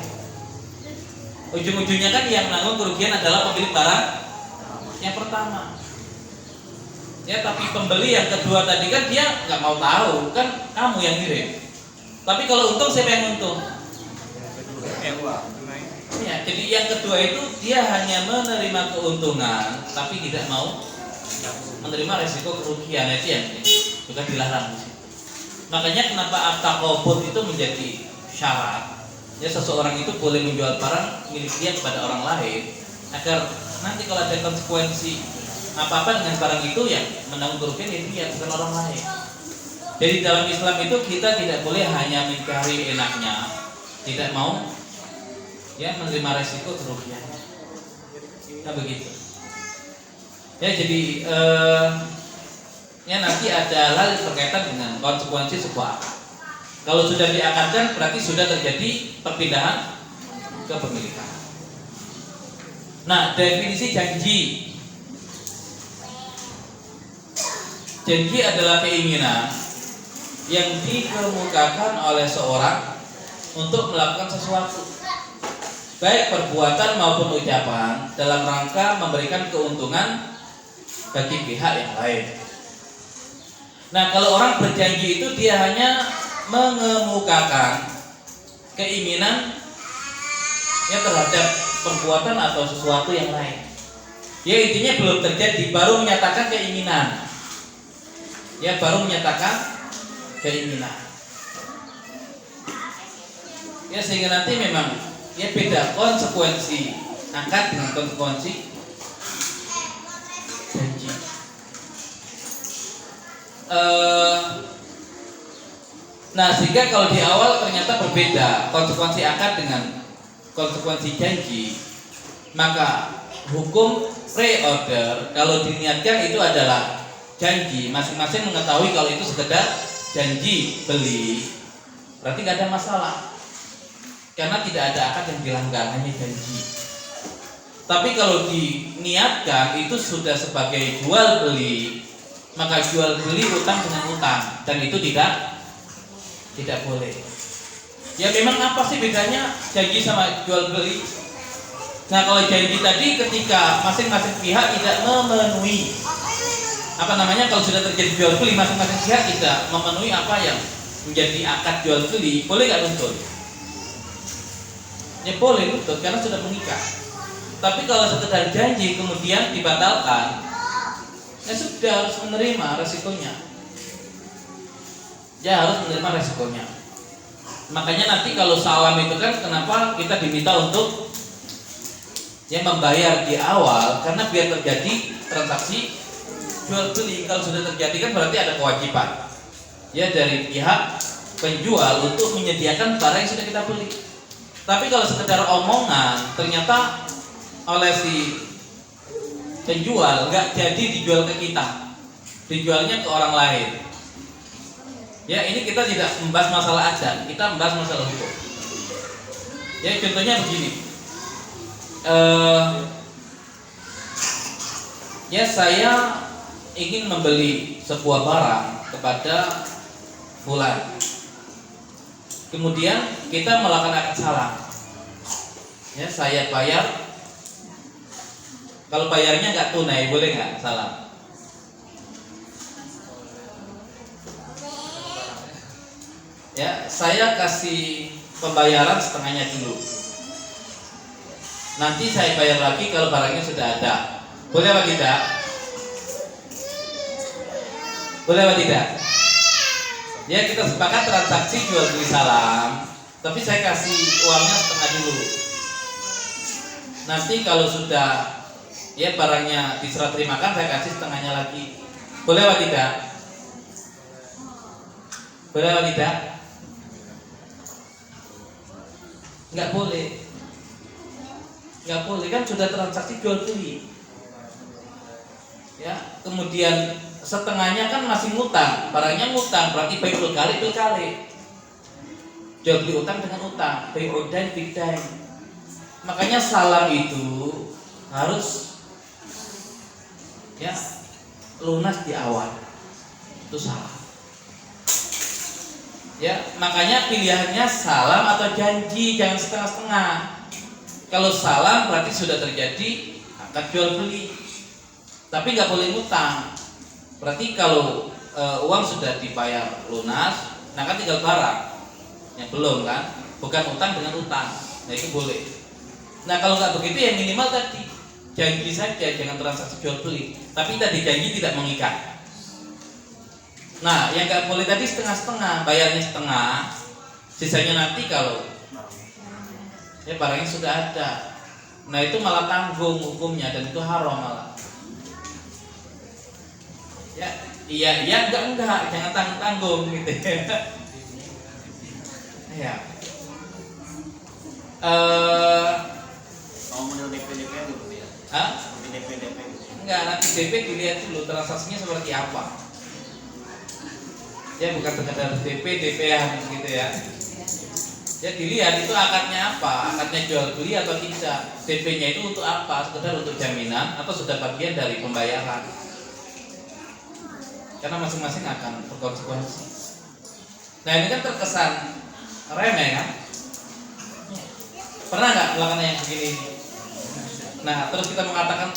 Ujung-ujungnya kan yang menanggung kerugian adalah pemilik barang yang pertama. Ya tapi pembeli yang kedua tadi kan dia nggak mau tahu, kan kamu yang ngirim. Tapi kalau untung siapa yang untung? Ya, jadi yang kedua itu dia hanya menerima keuntungan, tapi tidak mau menerima resiko kerugian. Itu yang juga dilarang di situ. Makanya kenapa at-taqabud itu menjadi syarat? Ya seseorang itu boleh menjual barang milik dia kepada orang lain agar nanti kalau ada konsekuensi apa-apa dengan barang itu yang menanggung kerugian itu dia, bukan orang lain. Jadi dalam Islam itu kita tidak boleh hanya mencari enaknya, tidak mau ya menerima resiko kerugian. Nah begitu. Ya jadi ya nanti ada hal berkaitan dengan konsekuensi sebuah akad. Kalau sudah diakadkan berarti sudah terjadi perpindahan kepemilikan. Nah, definisi janji. Janji adalah keinginan yang dikemukakan oleh seorang untuk melakukan sesuatu, baik perbuatan maupun ucapan, dalam rangka memberikan keuntungan bagi pihak yang lain. Nah, kalau orang berjanji itu dia hanya mengemukakan keinginan ya terhadap perbuatan atau sesuatu yang lain. Ya intinya belum terjadi, baru menyatakan keinginan. Ya baru menyatakan keinginan. Ya sehingga nanti memang ya beda konsekuensi akad dengan konsekuensi janji. Nah sehingga kalau di awal ternyata berbeda konsekuensi akad dengan konsekuensi janji, maka hukum pre-order kalau diniatkan itu adalah janji, masing-masing mengetahui kalau itu sekedar janji beli, berarti nggak ada masalah karena tidak ada akad yang dilanggar, hanya janji. Tapi kalau diniatkan itu sudah sebagai jual beli, maka jual beli utang dengan utang, dan itu tidak boleh. Ya memang apa sih bedanya janji sama jual beli? Nah kalau janji tadi ketika masing-masing pihak tidak memenuhi kalau sudah terjadi jual beli masing-masing pihak tidak memenuhi apa yang menjadi akad jual beli, boleh nggak nuntut? Ya boleh nuntut karena sudah mengikat. Tapi kalau sekedar janji kemudian dibatalkan, ya sudah harus menerima resikonya. Ya harus menerima resikonya. Makanya nanti kalau salam itu kan kenapa kita diminta untuk yang membayar di awal, karena biar terjadi transaksi jual beli. Kalau sudah terjadi kan berarti ada kewajiban ya dari pihak penjual untuk menyediakan barang yang sudah kita beli. Tapi kalau sekedar omongan ternyata oleh si penjual nggak jadi dijual ke kita, dijualnya ke orang lain. Ya ini kita tidak membahas masalah adat, kita membahas masalah hukum. Ya contohnya begini. Ya saya ingin membeli sebuah barang kepada fulan. Kemudian kita melakukan akad salam. Ya saya bayar. Kalau bayarnya nggak tunai, boleh nggak salam? Ya saya kasih pembayaran setengahnya dulu. Nanti saya bayar lagi kalau barangnya sudah ada. Boleh apa tidak? Boleh apa tidak? Ya kita sepakat transaksi jual beli salam, tapi saya kasih uangnya setengah dulu. Nanti kalau sudah ya barangnya diserah terimakan, saya kasih setengahnya lagi. Boleh apa tidak? Boleh apa tidak? Enggak boleh. Enggak boleh, kan sudah transaksi jual beli. Ya, kemudian setengahnya kan masih ngutang, barangnya ngutang, berarti bai'ul kali bil kali. Jual beli utang dengan utang, bai'ud dain bil dain. Makanya salam itu harus ya lunas di awal. Itu salah. Ya, makanya pilihannya salam atau janji, jangan setengah-setengah. Kalau salam berarti sudah terjadi akad jual beli, tapi nggak boleh ngutang. Berarti kalau uang sudah dibayar lunas, nah kan tinggal barang yang belum kan, bukan utang dengan utang. Nah itu boleh. Nah kalau nggak begitu ya minimal tadi janji saja, jangan transaksi jual beli. Tapi tadi janji tidak mengikat. Nah yang nggak boleh tadi setengah-setengah, bayarnya setengah, sisanya nanti kalau ya barangnya sudah ada. Nah itu malah tanggung hukumnya dan itu haram malah. Ya, iya enggak, jangan tanggung gitu ya. Ya. Kalau model DP dulu ya. Hah? DP. Enggak, nanti DP dilihat dulu transaksinya seperti apa. Ya bukan sekedar DP-an gitu ya. Ya dilihat itu akadnya apa, akadnya jual beli atau tidak. DP-nya itu untuk apa? Sekedar untuk jaminan atau sudah bagian dari pembayaran? Karena masing-masing akan berkonsekuensi. Nah ini kan terkesan remeh kan? Pernah nggak melakukan yang begini? Nah terus kita mengatakan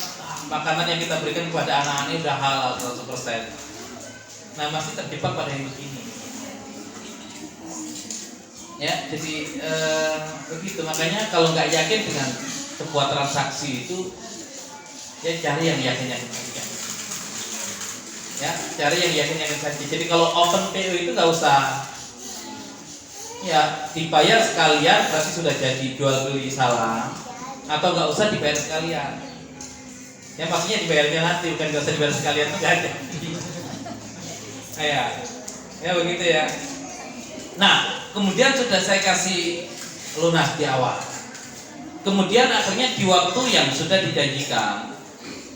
makanan yang kita berikan kepada anak-anak ini udah halal 100%. Nah masih terjebak pada yang begini. Ya jadi begitu. Makanya kalau nggak yakin dengan sebuah transaksi itu, ya cari yang yakin saja. Ya cari yang yakin saja. Jadi kalau open PO itu nggak usah ya dibayar sekalian, berarti sudah jadi jual beli salam, atau nggak usah dibayar sekalian. Ya pastinya dibayarnya nanti, bukan nggak usah dibayar sekalian itu nggak ada. Ya begitu ya. Nah kemudian sudah saya kasih lunas di awal. Kemudian akhirnya di waktu yang sudah dijanjikan,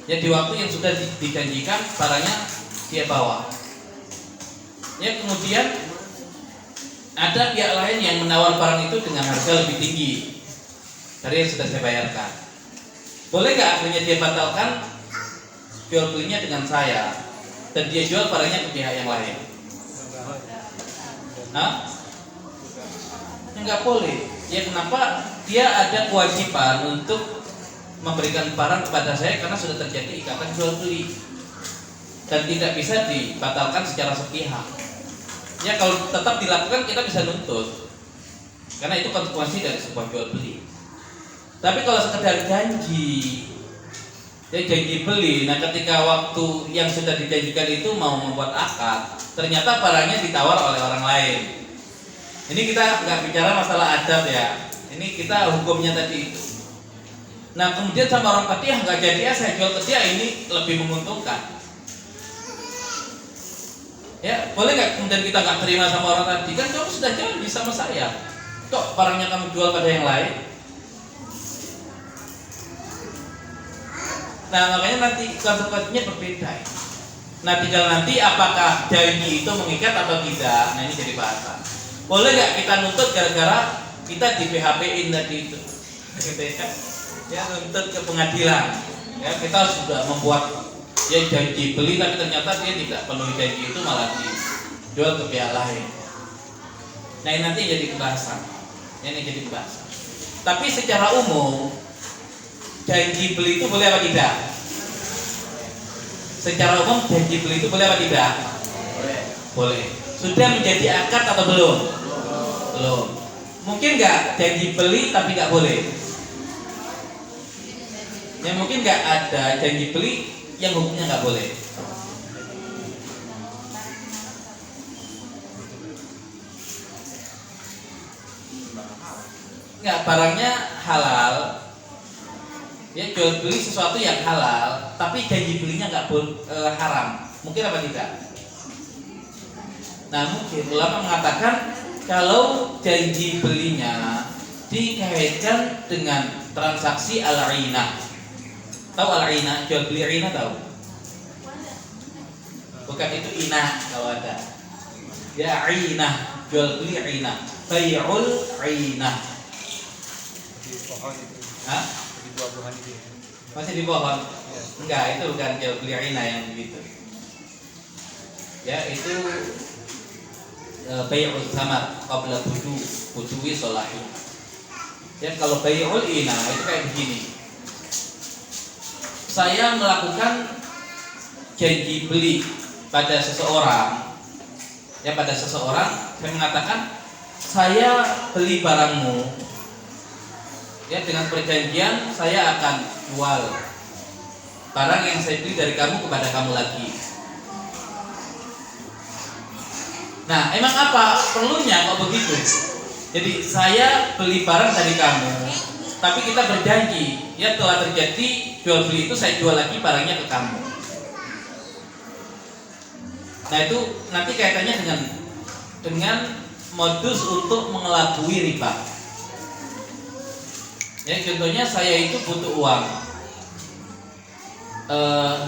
ya di waktu yang sudah dijanjikan barangnya dia bawa. Ya kemudian ada pihak lain yang menawar barang itu dengan harga lebih tinggi dari yang sudah saya bayarkan. Boleh nggak akhirnya dia batalkan jual belinya dengan saya dan dia jual barangnya ke pihak yang lain? Nah, nggak boleh. Ya kenapa? Dia ada kewajiban untuk memberikan barang kepada saya karena sudah terjadi ikatan jual beli. dan tidak bisa dibatalkan secara sepihak. Ya kalau tetap dilakukan kita bisa nuntut, karena itu konsekuensi dari sebuah jual beli. Tapi kalau sekedar janji, ya janji beli, nah ketika waktu yang sudah dijanjikan itu mau membuat akad, ternyata barangnya ditawar oleh orang lain. Ini kita nggak bicara masalah adat ya, ini kita hukumnya tadi itu. Nah kemudian sama orang tadi nggak jadi, saya jual ke dia, ini lebih menguntungkan. Ya boleh nggak kemudian kita nggak terima sama orang tadi, kan kamu sudah janji sama saya, kok barangnya kamu jual pada yang lain. Nah makanya nanti konsekuensinya berbeda. Nah tinggal nanti apakah janji itu mengikat atau tidak. Nah ini jadi bahasan. Boleh nggak kita nuntut gara-gara kita di PHP-in tadi itu, gitu ya? Ya nuntut ke pengadilan. Ya kita sudah membuat ya janji beli, tapi ternyata dia tidak penuhi janji itu, malah dijual ke pihak lain. Nah ini nanti jadi pembahasan. Ini jadi pembahasan. Tapi secara umum janji beli itu boleh apa tidak? Secara umum janji beli itu boleh apa tidak? Boleh. Sudah menjadi akad atau belum? Belum. Mungkin nggak janji beli tapi nggak boleh? Ya mungkin nggak ada janji beli yang hukumnya nggak boleh. Nggak, barangnya halal. Ya jual beli sesuatu yang halal, tapi janji belinya nggak haram. Mungkin apa tidak? Nah mungkin ulama mengatakan kalau janji belinya dikaitkan dengan transaksi al-'ainah. Tahu al-'ainah? Jual beli 'ainah tahu? Bukan itu inah kalau ada. Ya 'ainah, jual beli 'ainah. Bai'ul 'ainah. Hah? Masih di pohon? Enggak, itu bukan jual beli 'ainah yang begitu. Ya itu bai'ul samar qabla buduwi sholahi. Ya kalau bai'ul 'ainah itu kayak begini. Saya melakukan janji beli pada seseorang, ya pada seseorang, saya mengatakan saya beli barangmu, ya dengan perjanjian saya akan jual barang yang saya beli dari kamu kepada kamu lagi. Nah emang apa perlunya kok begitu? Jadi saya beli barang dari kamu, tapi kita berjanji, ya telah terjadi jual beli itu, saya jual lagi barangnya ke kamu. Nah itu nanti kaitannya dengan modus untuk mengelabui riba. Ya contohnya saya itu butuh uang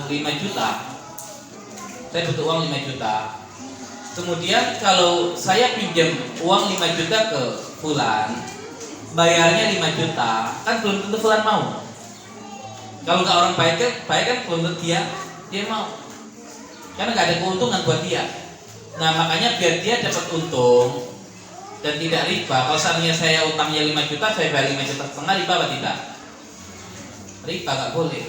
5 juta. Saya butuh uang 5 juta. Kemudian kalau saya pinjam uang 5 juta ke fulan, bayarnya 5 juta, kan belum tentu fulan mau. Kalau nggak orang baik kan belum tentu dia mau, karena nggak ada keuntungan buat dia. Nah makanya biar dia dapat untung dan tidak riba. Kalau misalnya saya utangnya 5 juta, saya bayar 5 juta setengah, riba apa tidak? Riba, nggak boleh.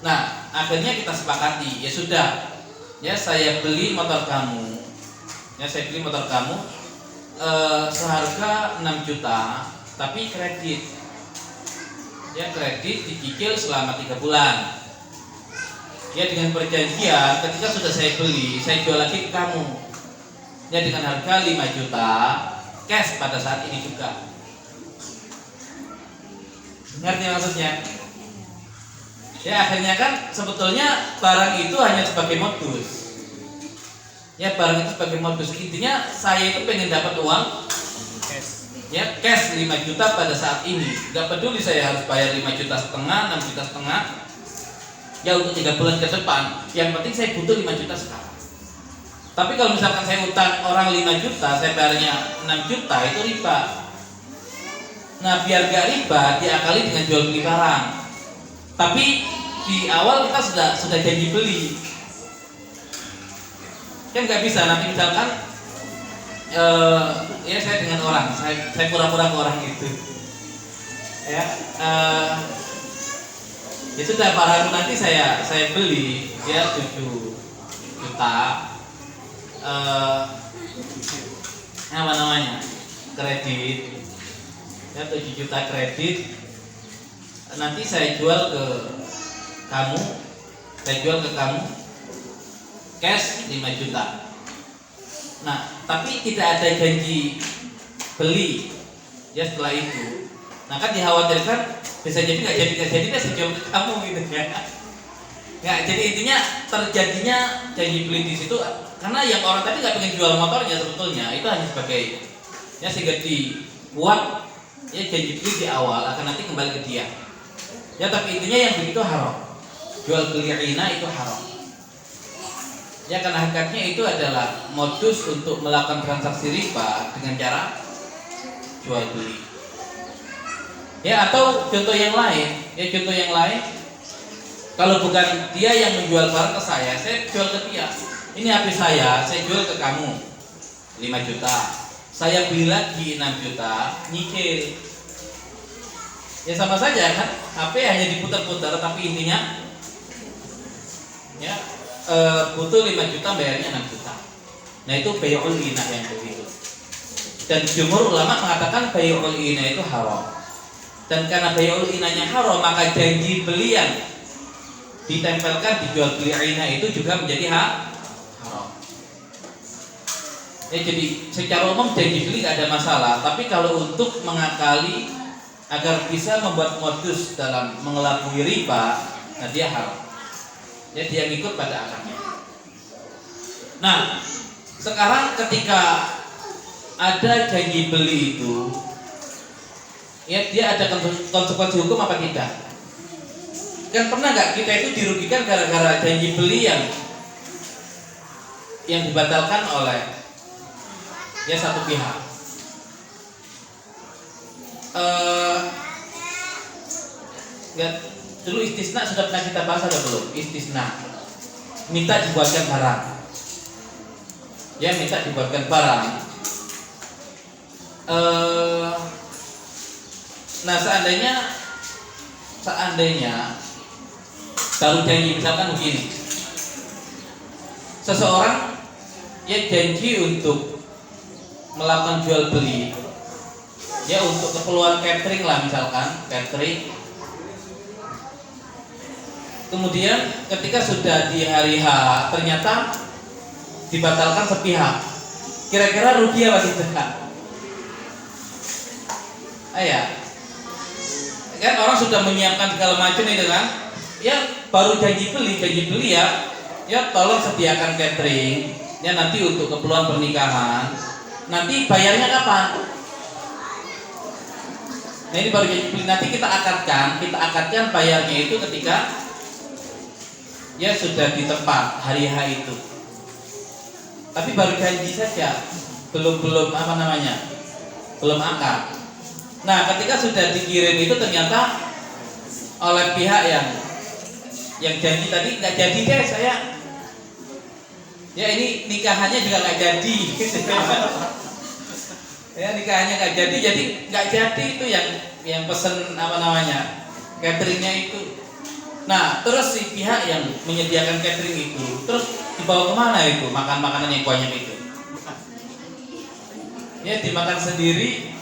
Nah akhirnya kita sepakati, ya sudah, ya saya beli motor kamu, seharga 6 juta, tapi kredit. Ya kredit dicicil selama 3 bulan. Ya dengan perjanjian ketika sudah saya beli, saya jual lagi ke kamu, ya dengan harga 5 juta cash pada saat ini juga. Ngerti maksudnya? Ya akhirnya kan sebetulnya barang itu hanya sebagai modus. Ya barang itu sebagai modus. Intinya saya itu pengen dapat uang ya cash 5 juta pada saat ini. Gak peduli saya harus bayar 5 juta setengah, 6 juta setengah, ya untuk 3 bulan ke depan. Yang penting saya butuh 5 juta sekarang. Tapi kalau misalkan saya utang orang 5 juta, saya bayarnya 6 juta, itu riba. Nah biar gak riba, diakali dengan jual beli barang. Tapi di awal kita sudah janji beli. Kan gak bisa nanti misalkan ya saya dengan orang, saya pura-pura ke orang itu, ya itu sudah barang nanti saya beli, ya 7 juta apa namanya, kredit ya, 7 juta kredit, nanti saya jual ke kamu cash 5 juta. Nah, tapi tidak ada janji beli ya setelah itu. Nah, kan dikhawatirkan bisa jadi nggak jadi saya jual ke kamu gitu ya. Nggak, jadi intinya terjadinya janji beli di situ karena yang orang tadi nggak pengen jual motornya, sebetulnya itu hanya sebagai ya, sehingga dibuat ya janji beli di awal akan nanti kembali ke dia ya, tapi intinya yang begitu haram, jual beli ina itu haram ya, karena hakikatnya itu adalah modus untuk melakukan transaksi riba dengan cara jual beli ya. Atau contoh yang lain, kalau bukan dia yang menjual barang ke saya jual ke dia. Ini HP saya jual ke kamu 5 juta, saya beli lagi 6 juta, nyicil. Ya sama saja kan, HP hanya diputar-putar, tapi intinya ya butuh 5 juta, bayarnya 6 juta. Nah, itu bai'ul ina yang begitu. Dan jumhur ulama mengatakan bai'ul ina itu haram. Dan karena bai'ul inanya haram, maka janji beli yang ditempelkan di jual beli ina itu juga menjadi haram. Ya, jadi secara umum janji beli tidak ada masalah, tapi kalau untuk mengakali agar bisa membuat modus dalam mengelabui riba, nah dia haram. Ya, dia ngikut pada akarnya. Nah, sekarang ketika ada janji beli itu, ya dia ada konsekuensi hukum apa tidak? Kan pernah nggak kita itu dirugikan gara-gara janji beli yang dibatalkan oleh ya satu pihak? Enggak, dulu istisna sudah pernah kita bahas atau belum? Istisna, minta dibuatkan barang. Ya, minta dibuatkan barang. Nah, seandainya kalau janji misalkan begini, seseorang ya janji untuk melakukan jual beli ya untuk keperluan catering lah, misalkan catering. Kemudian ketika sudah di hari H ternyata dibatalkan sepihak, kira-kira rugi apa tidak? Ya, kan orang sudah menyiapkan segala macam itu kan, ya baru janji beli ya tolong sediakan catering ya nanti untuk keperluan pernikahan, nanti bayarnya kapan? Nah, ini baru janji beli, nanti kita akadkan bayarnya itu ketika ya sudah di tempat hari H itu. Tapi baru janji saja, belum apa namanya, belum akad. Nah, ketika sudah dikirim itu ternyata oleh pihak yang janji tadi nggak jadi deh saya. Ya, ini nikahannya juga nggak jadi. Ya, nikahannya nggak jadi nggak jadi itu yang pesen apa namanya, cateringnya itu. Nah, terus si pihak yang menyediakan catering itu terus dibawa kemana itu makanan yang banyak itu? Ya, dimakan sendiri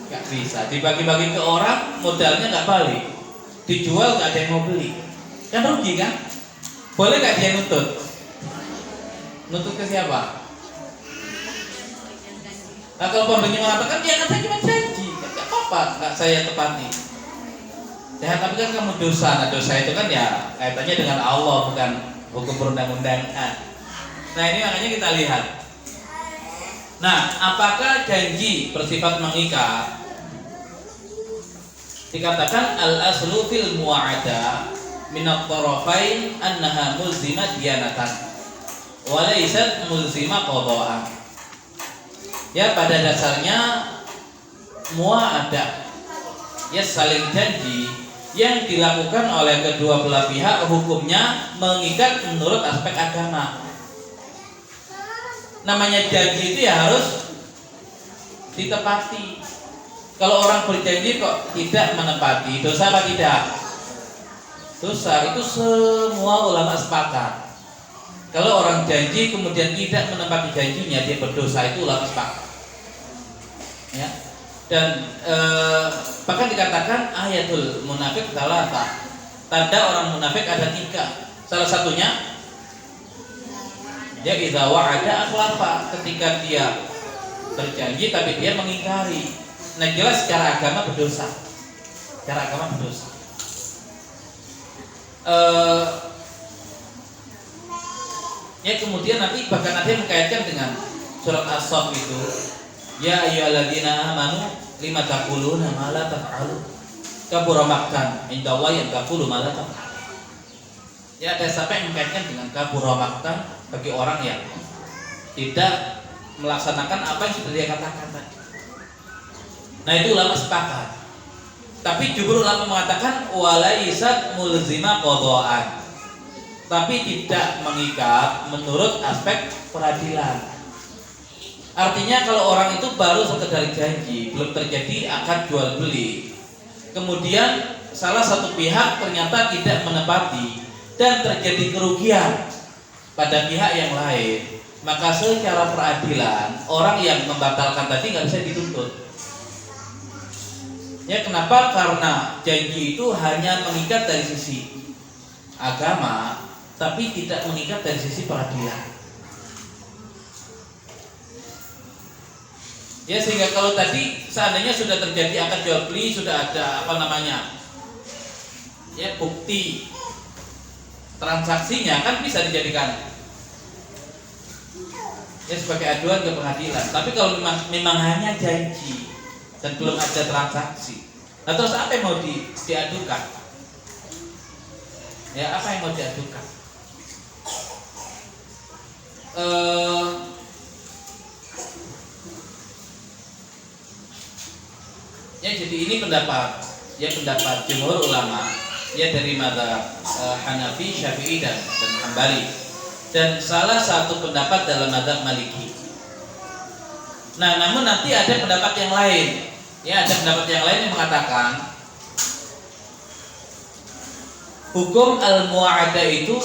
nggak bisa, dibagi-bagi ke orang, modalnya nggak balik, dijual nggak ada yang mau beli, kan rugi kan? Boleh nggak dia nuntut ke siapa? Nah, kalau pembeli mengatakan dia kan saya cuma janji, nggak apa-apa, nggak saya tepati. Ya, tapi kan kamu dosa. Nah, dosa itu kan ya kaitannya dengan Allah, bukan hukum perundang-undangan. Nah, ini makanya kita lihat. Nah, apakah janji bersifat mengikat? Dikatakan al-aslu fil mu'ada min at-tarafain annaha mulzimah diyanatan wa laysat mulzimah qada'an. Ya, pada dasarnya mu'ada ya saling janji yang dilakukan oleh kedua belah pihak hukumnya mengikat menurut aspek agama. Namanya janji itu ya harus ditepati. Kalau orang berjanji kok tidak menepati, dosa apa tidak? Dosa, itu semua ulama sepakat. Kalau orang janji kemudian tidak menepati janjinya, dia berdosa, itu ulama sepakat. Ya. Dan bahkan dikatakan ayatul munafik salasa. Tanda orang munafik ada 3. Salah satunya dia idza wa'ada akhlafa, ketika dia berjanji tapi dia mengingkari. Nah, jelas secara agama berdosa. Secara agama berdosa. Ya kemudian nanti bahkan ada yang mengkaitkan dengan surat As-Saff itu, ya ayyuhalladzina amanu lima taquluna ma la taf'alun kabura maqtan indallahi an taqulu ma la taf'alun. Ya ada siapa yang mengkaitkan dengan kabura maqtan bagi orang yang tidak melaksanakan apa yang sudah dia katakan tadi. Nah, itu ulama sepakat. Tapi jumhur ulama mengatakan walaisat mulzima qada'an, tapi tidak mengikat menurut aspek peradilan. Artinya kalau orang itu baru sekedar janji, belum terjadi akad jual beli, kemudian salah satu pihak ternyata tidak menepati dan terjadi kerugian pada pihak yang lain, maka secara peradilan orang yang membatalkan tadi nggak bisa dituntut. Ya kenapa? Karena janji itu hanya mengikat dari sisi agama, tapi tidak mengikat dari sisi peradilan. Ya sehingga kalau tadi seandainya sudah terjadi akad jual beli, sudah ada ya bukti transaksinya, kan bisa dijadikan ya sebagai aduan ke pengadilan. Tapi kalau memang hanya janji dan belum ada transaksi, nah terus apa yang mau diadukan? Ya apa yang mau diadukan? Ya jadi ini pendapat jumhur ulama ya dari mazhab Hanafi, Syafi'i dan Hambali, dan salah satu pendapat dalam mazhab Maliki. Nah, namun nanti ada pendapat yang lain. Ya, ada pendapat yang lain yang mengatakan hukum al-mu'ada itu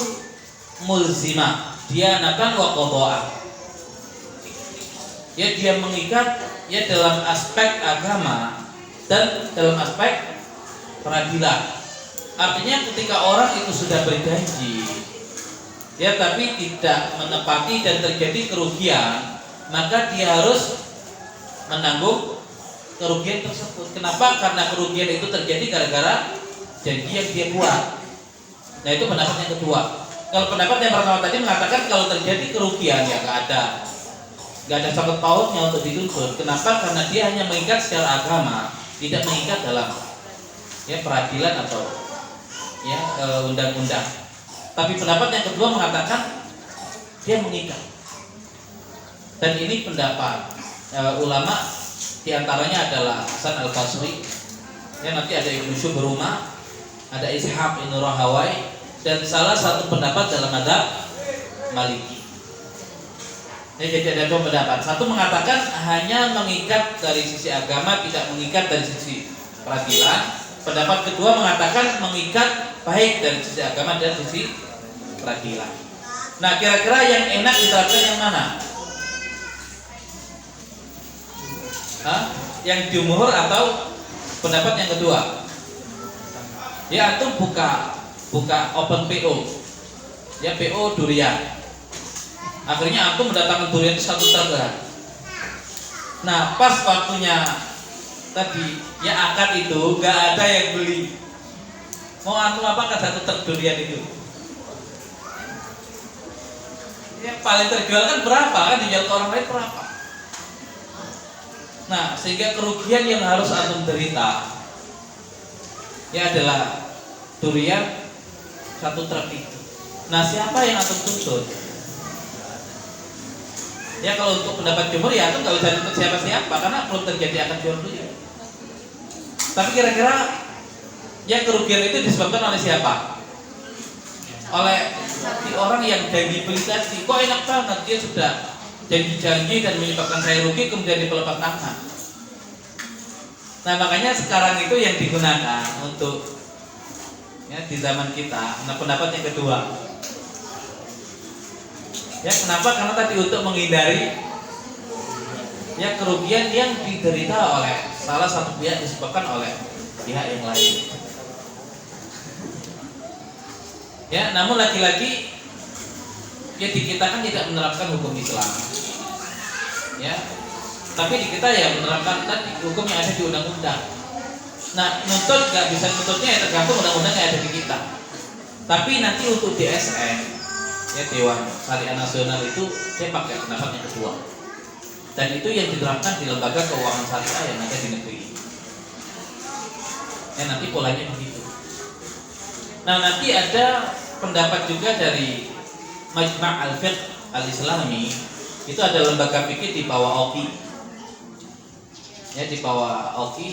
mulzimah, dia nakan wa qada'ah. Ya dia mengikat ya dalam aspek agama dan dalam aspek peradilan. Artinya ketika orang itu sudah berjanji ya tapi tidak menepati dan terjadi kerugian, maka dia harus menanggung kerugian tersebut. Kenapa? Karena kerugian itu terjadi gara-gara janji yang dia buat. Nah, itu pendapat yang kedua. Kalau pendapat yang pertama tadi mengatakan kalau terjadi kerugian ya nggak ada sangkut pautnya untuk dituntut. Kenapa? Karena dia hanya mengikat secara agama, tidak mengikat dalam ya peradilan atau ya undang-undang. Tapi pendapat yang kedua mengatakan dia mengikat. Dan ini pendapat ulama, diantaranya adalah Hasan Al-Basri, ya nanti ada Ibnu Syubruma, ada Ishaq bin Rahawai, dan salah satu pendapat dalam mazhab Maliki. Ya, jadi ada dua pendapat. Satu mengatakan hanya mengikat dari sisi agama, tidak mengikat dari sisi peradilan. Pendapat kedua mengatakan mengikat baik dari sisi agama dan sisi peradilan. Nah, kira-kira yang enak diterapkan yang mana? Yang jumhur atau pendapat yang kedua? Ya antum buka open PO, ya PO durian. Akhirnya antum mendatangkan durian itu 1 truk. Nah pas waktunya tadi ya akad itu nggak ada yang beli. Mau antum apakah 1 truk durian itu? Ya paling terjual kan berapa, kan dijual ke orang lain berapa? Nah, sehingga kerugian yang harus antum derita ya adalah durian 1 truk itu. Nah, siapa yang antum tuntut? Ya kalau untuk pendapat jumhur ya antum nggak bisa tuntut siapa-siapa karena belum terjadi akad jual beli. Tapi kira-kira ya kerugian itu disebabkan oleh siapa? Oleh si orang yang janji beli tadi. Kok enak banget dia sudah janji-janji dan menyebabkan saya rugi kemudian dipelepas tangan. Nah makanya sekarang itu yang digunakan untuk ya di zaman kita. Nah pendapat yang kedua, Ya, kenapa? Karena tadi untuk menghindari ya kerugian yang diderita oleh salah satu pihak disebabkan oleh pihak yang lain. Ya, namun lagi-lagi ya di kita kan tidak menerapkan hukum Islam. Ya. Tapi di kita ya menerapkan tadi hukum yang ada di undang-undang. Nah, nuntut nggak bisa nuntutnya ya tergantung undang-undang yang ada di kita. Tapi nanti untuk DSN, ya Dewan Syariah Nasional itu dia pakai pendapat yang kedua. Dan itu yang diterapkan di lembaga keuangan syariah yang ada di negeri ini. Ya nanti polanya begitu. Nah nanti ada pendapat juga dari Majma' Al-Fiqh Al-Islami, itu ada lembaga fikih di bawah OKI. Ya di bawah OKI.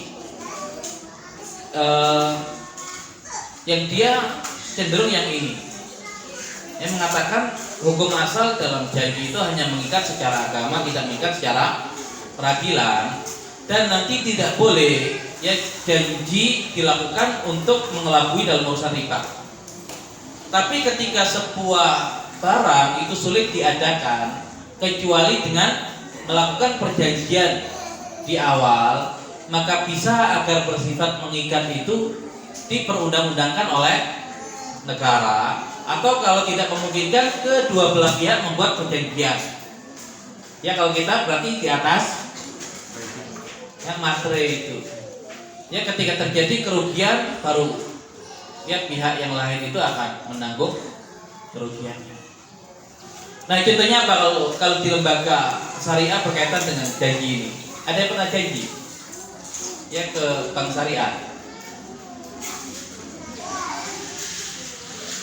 Yang dia cenderung yang ini, yang mengatakan hukum asal dalam janji itu hanya mengikat secara agama, tidak mengikat secara peradilan, dan nanti tidak boleh ya janji dilakukan untuk mengelabui dalam urusan riba. Tapi ketika sebuah barang itu sulit diadakan kecuali dengan melakukan perjanjian di awal, maka bisa agar bersifat mengikat itu diperundang-undangkan oleh negara, atau kalau tidak memungkinkan kedua belah pihak membuat perjanjian. Ya kalau kita berarti di atas yang matre itu. Ya ketika terjadi kerugian baru ya pihak yang lain itu akan menanggung kerugiannya. Nah contohnya apa kalau di lembaga syariah berkaitan dengan janji ini? Ada yang pernah janji ya ke bank syariah?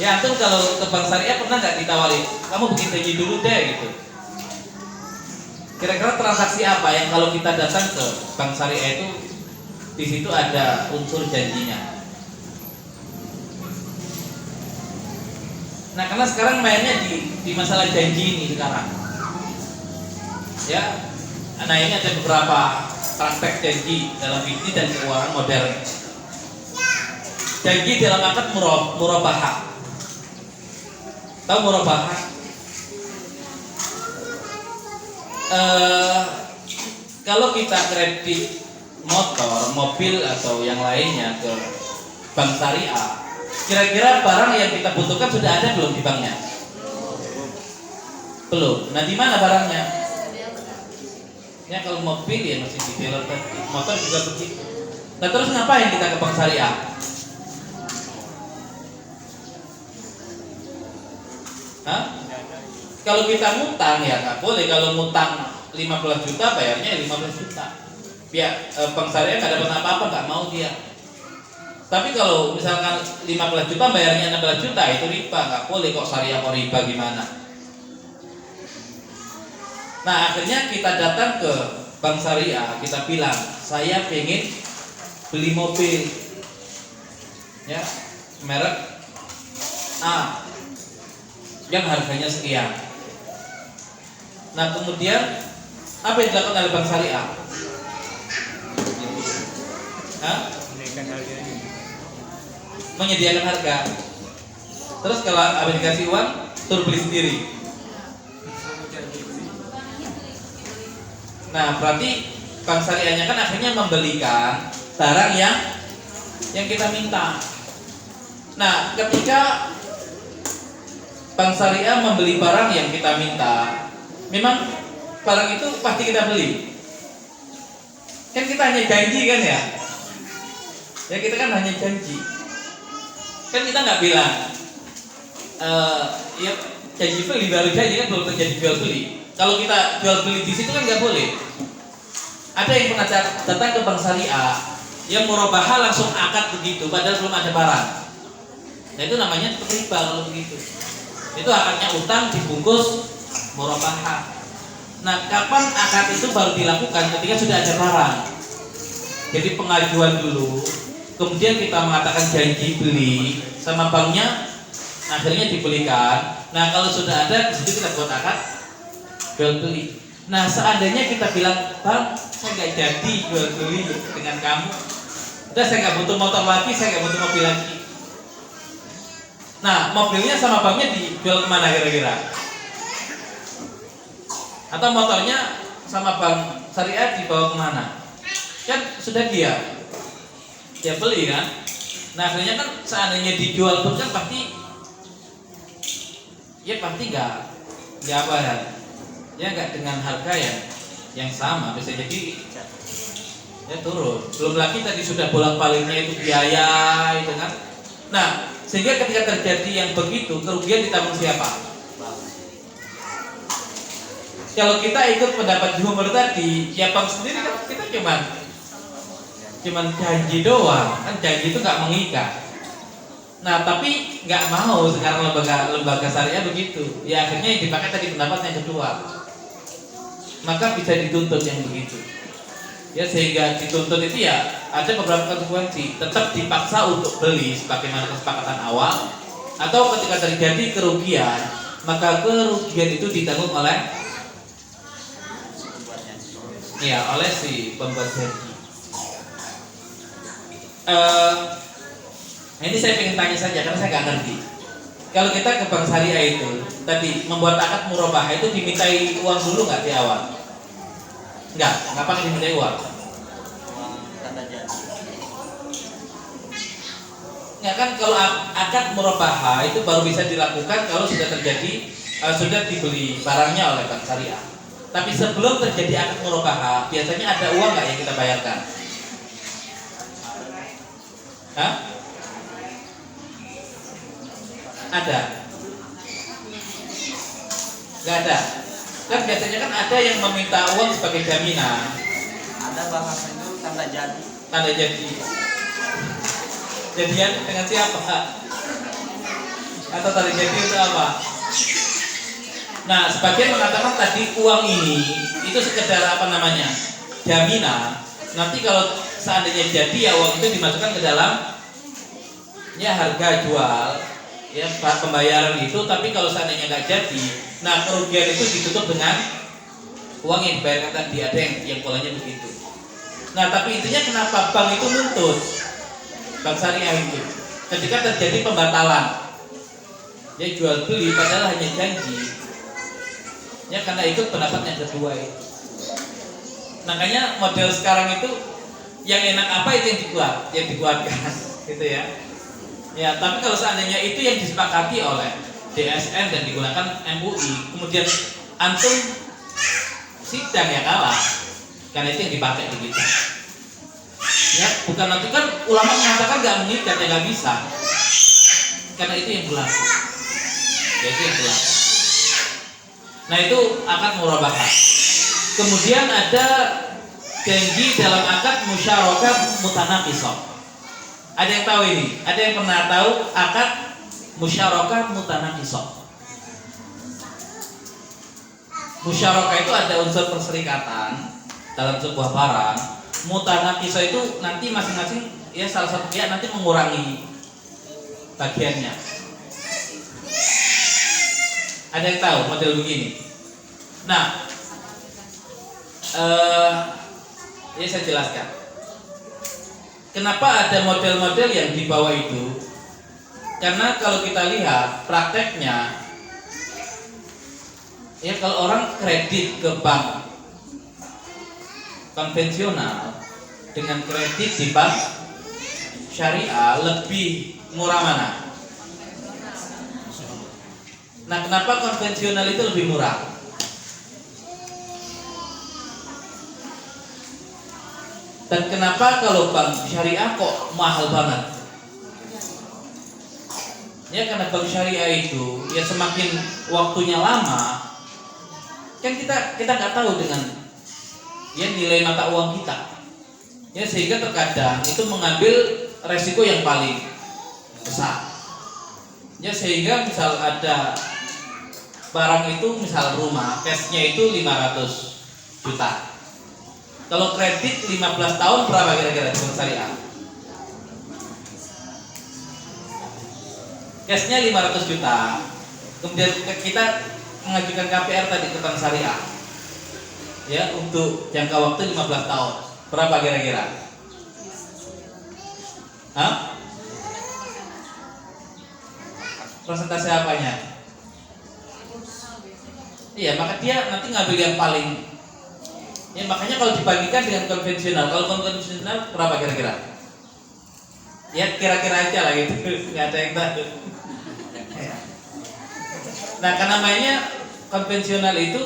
Ya antum kalau ke bank syariah pernah nggak ditawari, kamu bikin janji dulu deh gitu. Kira-kira transaksi apa yang kalau kita datang ke bank syariah itu di situ ada unsur janjinya? Nah karena sekarang mainnya di masalah janji ini sekarang. Ya, nah ini ada beberapa praktek janji dalam bisnis dan keuangan modern. Janji dalam akad murabahah. Tahu murabahah? Kalau kita kredit motor, mobil atau yang lainnya ke bank syariah, kira-kira barang yang kita butuhkan sudah ada belum di banknya? Belum. Nah di mana barangnya? Ya kalau mobil ya masih di dealer tadi, motor juga begitu. Nah terus ngapain kita ke bank syariah? Hah? Kalau kita ngutang ya nggak boleh. Kalau ngutang 15 juta bayarnya 15 juta. Pihak bank syariah nggak dapat apa-apa, nggak mau dia. Tapi kalau misalkan 15 juta bayarnya 16 juta itu riba, nggak boleh kok syariah kok riba gimana? Nah akhirnya kita datang ke bank syariah, kita bilang saya pengen beli mobil, ya merek A yang harganya sekian. Nah kemudian apa yang dilakukan oleh bank syariah? Menyediakan harga. Terus kalau abang dikasih uang, suruh beli sendiri. Nah berarti bank syariahnya kan akhirnya membelikan barang yang kita minta. Nah ketika bank syariah membeli barang yang kita minta, memang barang itu pasti kita beli. Kan kita hanya janji kan ya? Ya kita kan hanya janji. Kan kita nggak bilang ya janji beli baru janji, kan belum terjadi jual beli. Kalau kita jual beli di situ kan nggak boleh. Ada yang pernah datang ke bank syariah yang murabahah langsung akad begitu padahal belum ada barang. Nah itu namanya riba kalau begitu. Itu akadnya utang dibungkus murabahah. Nah kapan akad itu baru dilakukan? Ketika sudah ada barang. Jadi pengajuan dulu, kemudian kita mengatakan janji beli sama banknya, akhirnya dibelikan. Nah kalau sudah ada di situ kita buat akad jual beli. Nah seandainya kita bilang, bang saya nggak jadi jual beli dengan kamu, udah saya nggak butuh motor lagi, saya nggak butuh mobil lagi. Nah mobilnya sama banknya dijual kemana kira-kira? Atau motornya sama bank syariah dibawa kemana? Kan sudah dia beli kan. Nah akhirnya kan seandainya dijual pun kan pasti nggak apa ya nggak dengan harga yang sama, bisa jadi turun. Belum lagi tadi sudah bolak-baliknya itu biaya itu kan. Nah sehingga ketika terjadi yang begitu, kerugian ditanggung siapa? Kalau kita ikut pendapat Jumhur tadi, ya bank sendiri kan kita cuman janji doang, kan janji itu nggak mengikat. Nah tapi nggak mau sekarang lembaga syariah begitu. Ya akhirnya yang dipakai tadi pendapat yang kedua, maka bisa dituntut yang begitu. Ya sehingga dituntut itu ya ada beberapa konsekuensi. Tetap dipaksa untuk beli sebagaimana kesepakatan awal, atau ketika terjadi kerugian, maka kerugian itu ditanggung oleh oleh si pembuat janji. Ini saya ingin tanya saja karena saya nggak ngerti. Kalau kita ke bank syariah itu tadi membuat akad murabah itu dimintai uang dulu nggak di awal? Nggak pakai dimintai uang. Uang tanda jadi. Ya kan kalau akad murabah itu baru bisa dilakukan kalau sudah terjadi sudah dibeli barangnya oleh bank syariah. Tapi sebelum terjadi akad murabah biasanya ada uang nggak yang kita bayarkan? Hah? Ada? Nggak ada? Kan biasanya kan ada yang meminta uang sebagai jaminan. Ada bahasa itu tanda jadi. Tanda jadi. Jadian dengan siapa? Atau tanda jadi itu apa? Nah, sebagian mengatakan tadi uang ini itu sekedar jaminan. Nanti kalau seandainya jadi ya uang itu dimasukkan ke dalam harga jual pembayaran itu. Tapi kalau seandainya nggak jadi, nah kerugian itu ditutup dengan uang yang dibayarkan tadi. Ada yang polanya begitu. Nah tapi intinya kenapa bank itu nuntut, bank syariah itu ketika terjadi pembatalan jual beli padahal hanya janji, karena ikut pendapat yang kedua itu. Makanya model sekarang itu yang enak apa itu yang dikuatkan gitu ya. Ya, tapi kalau seandainya itu yang disepakati oleh DSN dan digunakan MUI, kemudian antum sidang ya kalah, karena itu yang dipakai begitu. Ya, bukan nanti kan ulama mengatakan nggak mengikat ya nggak bisa, karena itu yang berlaku. Ya, itu yang berlaku. Nah itu akad murabah. Kemudian ada janji dalam akad musyarakah mutanaqisah. Ada yang tahu ini? Ada yang pernah tahu akad musyarakah mutanaqisah? Musyarakah itu ada unsur perserikatan dalam sebuah barang. Mutanaqisah itu nanti masing-masing salah satu pihak nanti mengurangi bagiannya. Ada yang tahu model begini? Nah, saya jelaskan. Kenapa ada model-model yang di bawah itu? Karena kalau kita lihat prakteknya, kalau orang kredit ke bank konvensional dengan kredit di bank syariah lebih murah mana? Nah, kenapa konvensional itu lebih murah? Dan kenapa kalau bank syariah kok mahal banget? Karena bank syariah itu semakin waktunya lama, kan kita nggak tahu dengan nilai mata uang kita. Sehingga terkadang itu mengambil resiko yang paling besar. Sehingga misal ada barang itu, misal rumah, cashnya itu 500 juta. Kalau kredit 15 tahun berapa kira-kira di bank syariah? Cashnya 500 juta. Kemudian kita mengajukan KPR tadi ke bank syariah, untuk jangka waktu 15 tahun. Berapa kira-kira? Hah? Persentase apanya? Iya, maka dia nanti ngambil yang paling. Ya makanya kalau dibandingkan dengan konvensional, kalau konvensional berapa kira-kira? Ya kira-kira aja lah gitu, nggak ada yang tahu. Nah, karena mainnya konvensional itu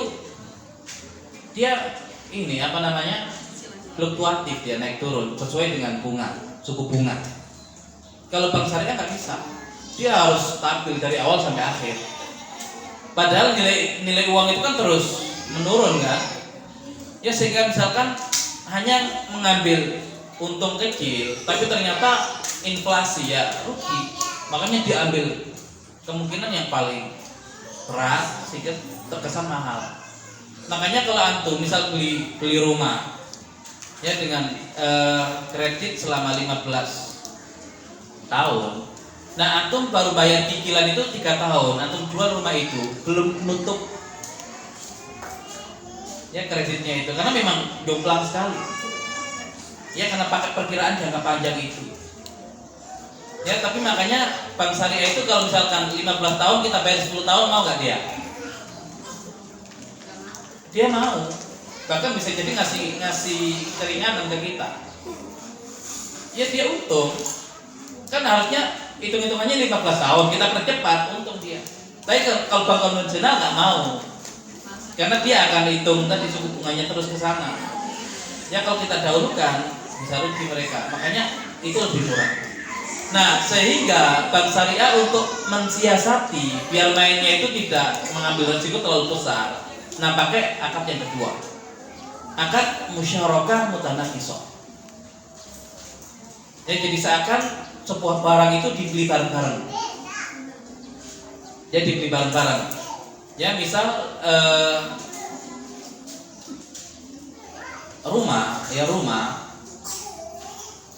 dia ini apa namanya fluktuatif, dia naik turun sesuai dengan bunga, suku bunga. Kalau bank syariah nggak bisa, dia harus stabil dari awal sampai akhir. Padahal nilai uang itu kan terus menurun kan, ya sehingga misalkan hanya mengambil untung kecil, tapi ternyata inflasi ya rugi, makanya diambil kemungkinan yang paling berat sehingga terkesan mahal. Makanya kalau antum misal beli rumah ya dengan kredit selama 15 tahun, nah antum baru bayar cicilan itu 3 tahun, antum jual rumah itu belum nutup ya kreditnya itu, karena memang jomplang sekali ya, karena pakai perkiraan jangka panjang itu ya. Tapi makanya bank syariah itu kalau misalkan 15 tahun kita bayar 10 tahun, mau gak dia? Dia mau, bahkan bisa jadi ngasih keringanan ke kita ya, dia untung kan. Harusnya hitung-hitungannya 15 tahun kita percepat, untung dia. Tapi kalau bank konvensional nggak mau, karena dia akan hitung tadi suku bunganya terus ke sana ya. Kalau kita dahulukan bisa rugi mereka, makanya itu lebih murah. Nah, sehingga bank syariah untuk mensiasati biar mainnya itu tidak mengambil risiko terlalu besar, nah pakai akad yang kedua, akad musyarakah mutanaqisah ya. Jadi seakan sebuah barang itu dibeli bareng-bareng ya, dibeli bareng-bareng ya. Misal rumah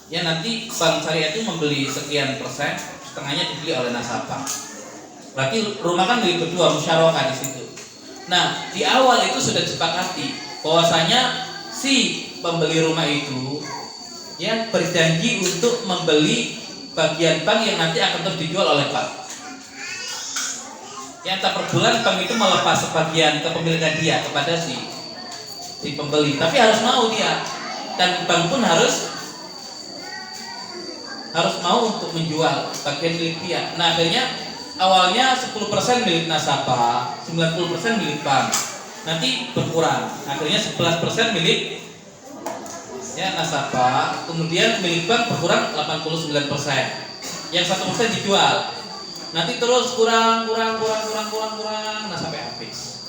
ya, nanti bank syariah itu membeli sekian persen, setengahnya dibeli oleh nasabah. Berarti rumah kan milik berdua, musyarakah di situ. Nah, di awal itu sudah disepakati bahwasanya si pembeli rumah itu ya berjanji untuk membeli bagian bank yang nanti akan terus dijual oleh bank. Ya, entah per bulan bank itu melepas sebagian kepemilikan dia kepada si pembeli, tapi harus mau dia, dan bank pun harus mau untuk menjual bagian milik dia. Nah, akhirnya awalnya 10% milik nasabah, 90% milik bank. Nanti berkurang, akhirnya 11% milik ya nasabah, kemudian milik bank berkurang 89%. Yang 1% dijual. Nanti terus kurang, nah sampai habis.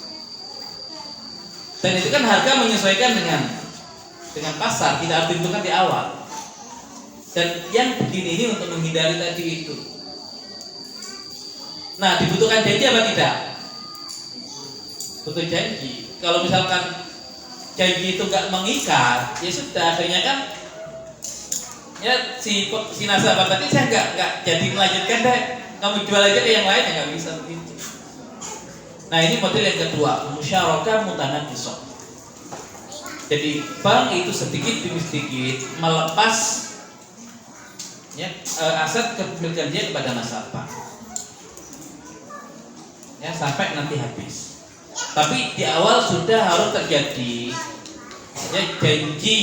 Dan itu kan harga menyesuaikan dengan pasar, tidak harus ditentukan di awal. Dan yang begini ini untuk menghindari tadi itu. Nah, dibutuhkan janji apa tidak? Butuh janji. Kalau misalkan janji itu nggak mengikat, ya sudah, akhirnya kan ya si nasabah tadi saya nggak jadi melanjutkan deh, kamu jual aja ke yang lain, ya nggak bisa begitu. Nah, ini model yang kedua, musyarakah mutanaqisah. Jadi bank itu sedikit demi sedikit melepas ya, aset kepemilikan dia kepada nasabah ya, sampai nanti habis. Tapi di awal sudah harus terjadi ya janji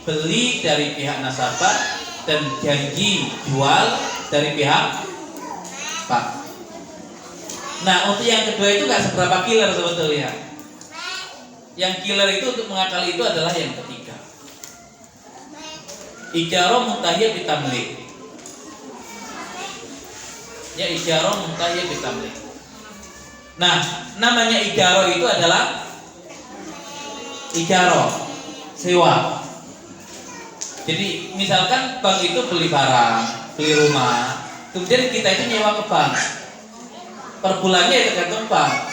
beli dari pihak nasabah dan janji jual dari pihak bank. Nah, untuk yang kedua itu nggak seberapa killer sebetulnya. Yang killer itu untuk mengakali itu adalah yang ketiga, ijarah muntahiyah bitamlik. Ya, ijarah muntahiyah bitamlik. Nah, namanya ijarah itu adalah ijarah sewa. Jadi misalkan bank itu beli barang, beli rumah, kemudian kita itu nyewa ke bank. Per bulannya itu tergantung bank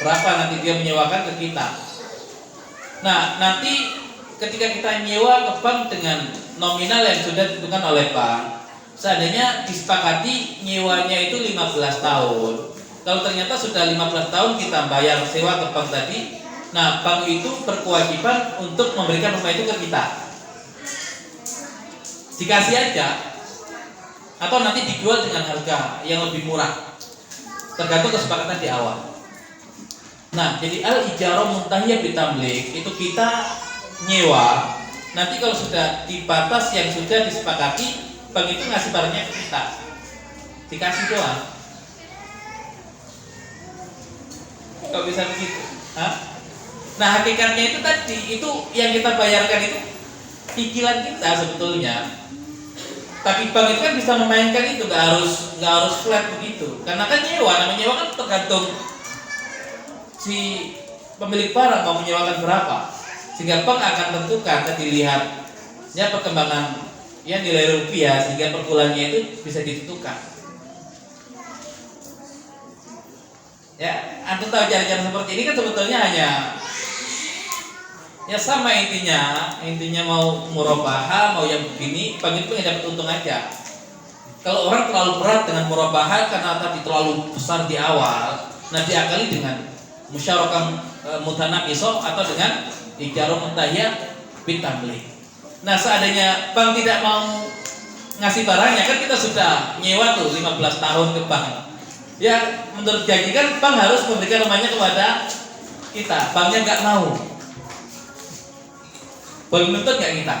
berapa nanti dia menyewakan ke kita. Nah, nanti ketika kita nyewa ke bank dengan nominal yang sudah ditentukan oleh bank, seandainya disepakati nyewanya itu 15 tahun. Kalau ternyata sudah 15 tahun kita bayar sewa ke bank tadi, nah bank itu berkewajiban untuk memberikan rumah itu ke kita. Dikasih aja, atau nanti dijual dengan harga yang lebih murah, tergantung kesepakatan di awal. Nah, jadi al-ijarah muntahiyah bitamlik itu kita nyewa. Nanti kalau sudah di batas yang sudah disepakati, bank itu ngasih barangnya ke kita, dikasih doang. Kok bisa begitu? Hah? Nah, hakikatnya itu tadi, itu yang kita bayarkan itu cicilan kita sebetulnya. Tapi bank itu kan bisa memainkan itu, nggak harus flat begitu. Karena kan nyewa, namanya nyewa kan tergantung si pemilik barang mau menyewakan berapa, sehingga bank akan tentukan dan dilihatnya perkembangan ya nilai rupiah, sehingga per bulannya itu bisa ditentukan. Ya, antum tahu cara-cara seperti ini kan sebetulnya hanya ya sama intinya mau murabahah, mau yang begini, bank itu nggak dapat untung aja. Kalau orang terlalu berat dengan murabahah karena tadi terlalu besar di awal, nah diakali dengan musyarakah mutanaqisah atau dengan ijarah muntahiyah bitamlik. Nah, seandainya bank tidak mau ngasih barangnya, kan kita sudah nyewa tuh 15 tahun ke bank. Ya, menurut janji kan bank harus memberikan rumahnya kepada kita. Banknya nggak mau. Boleh nuntut nggak kita?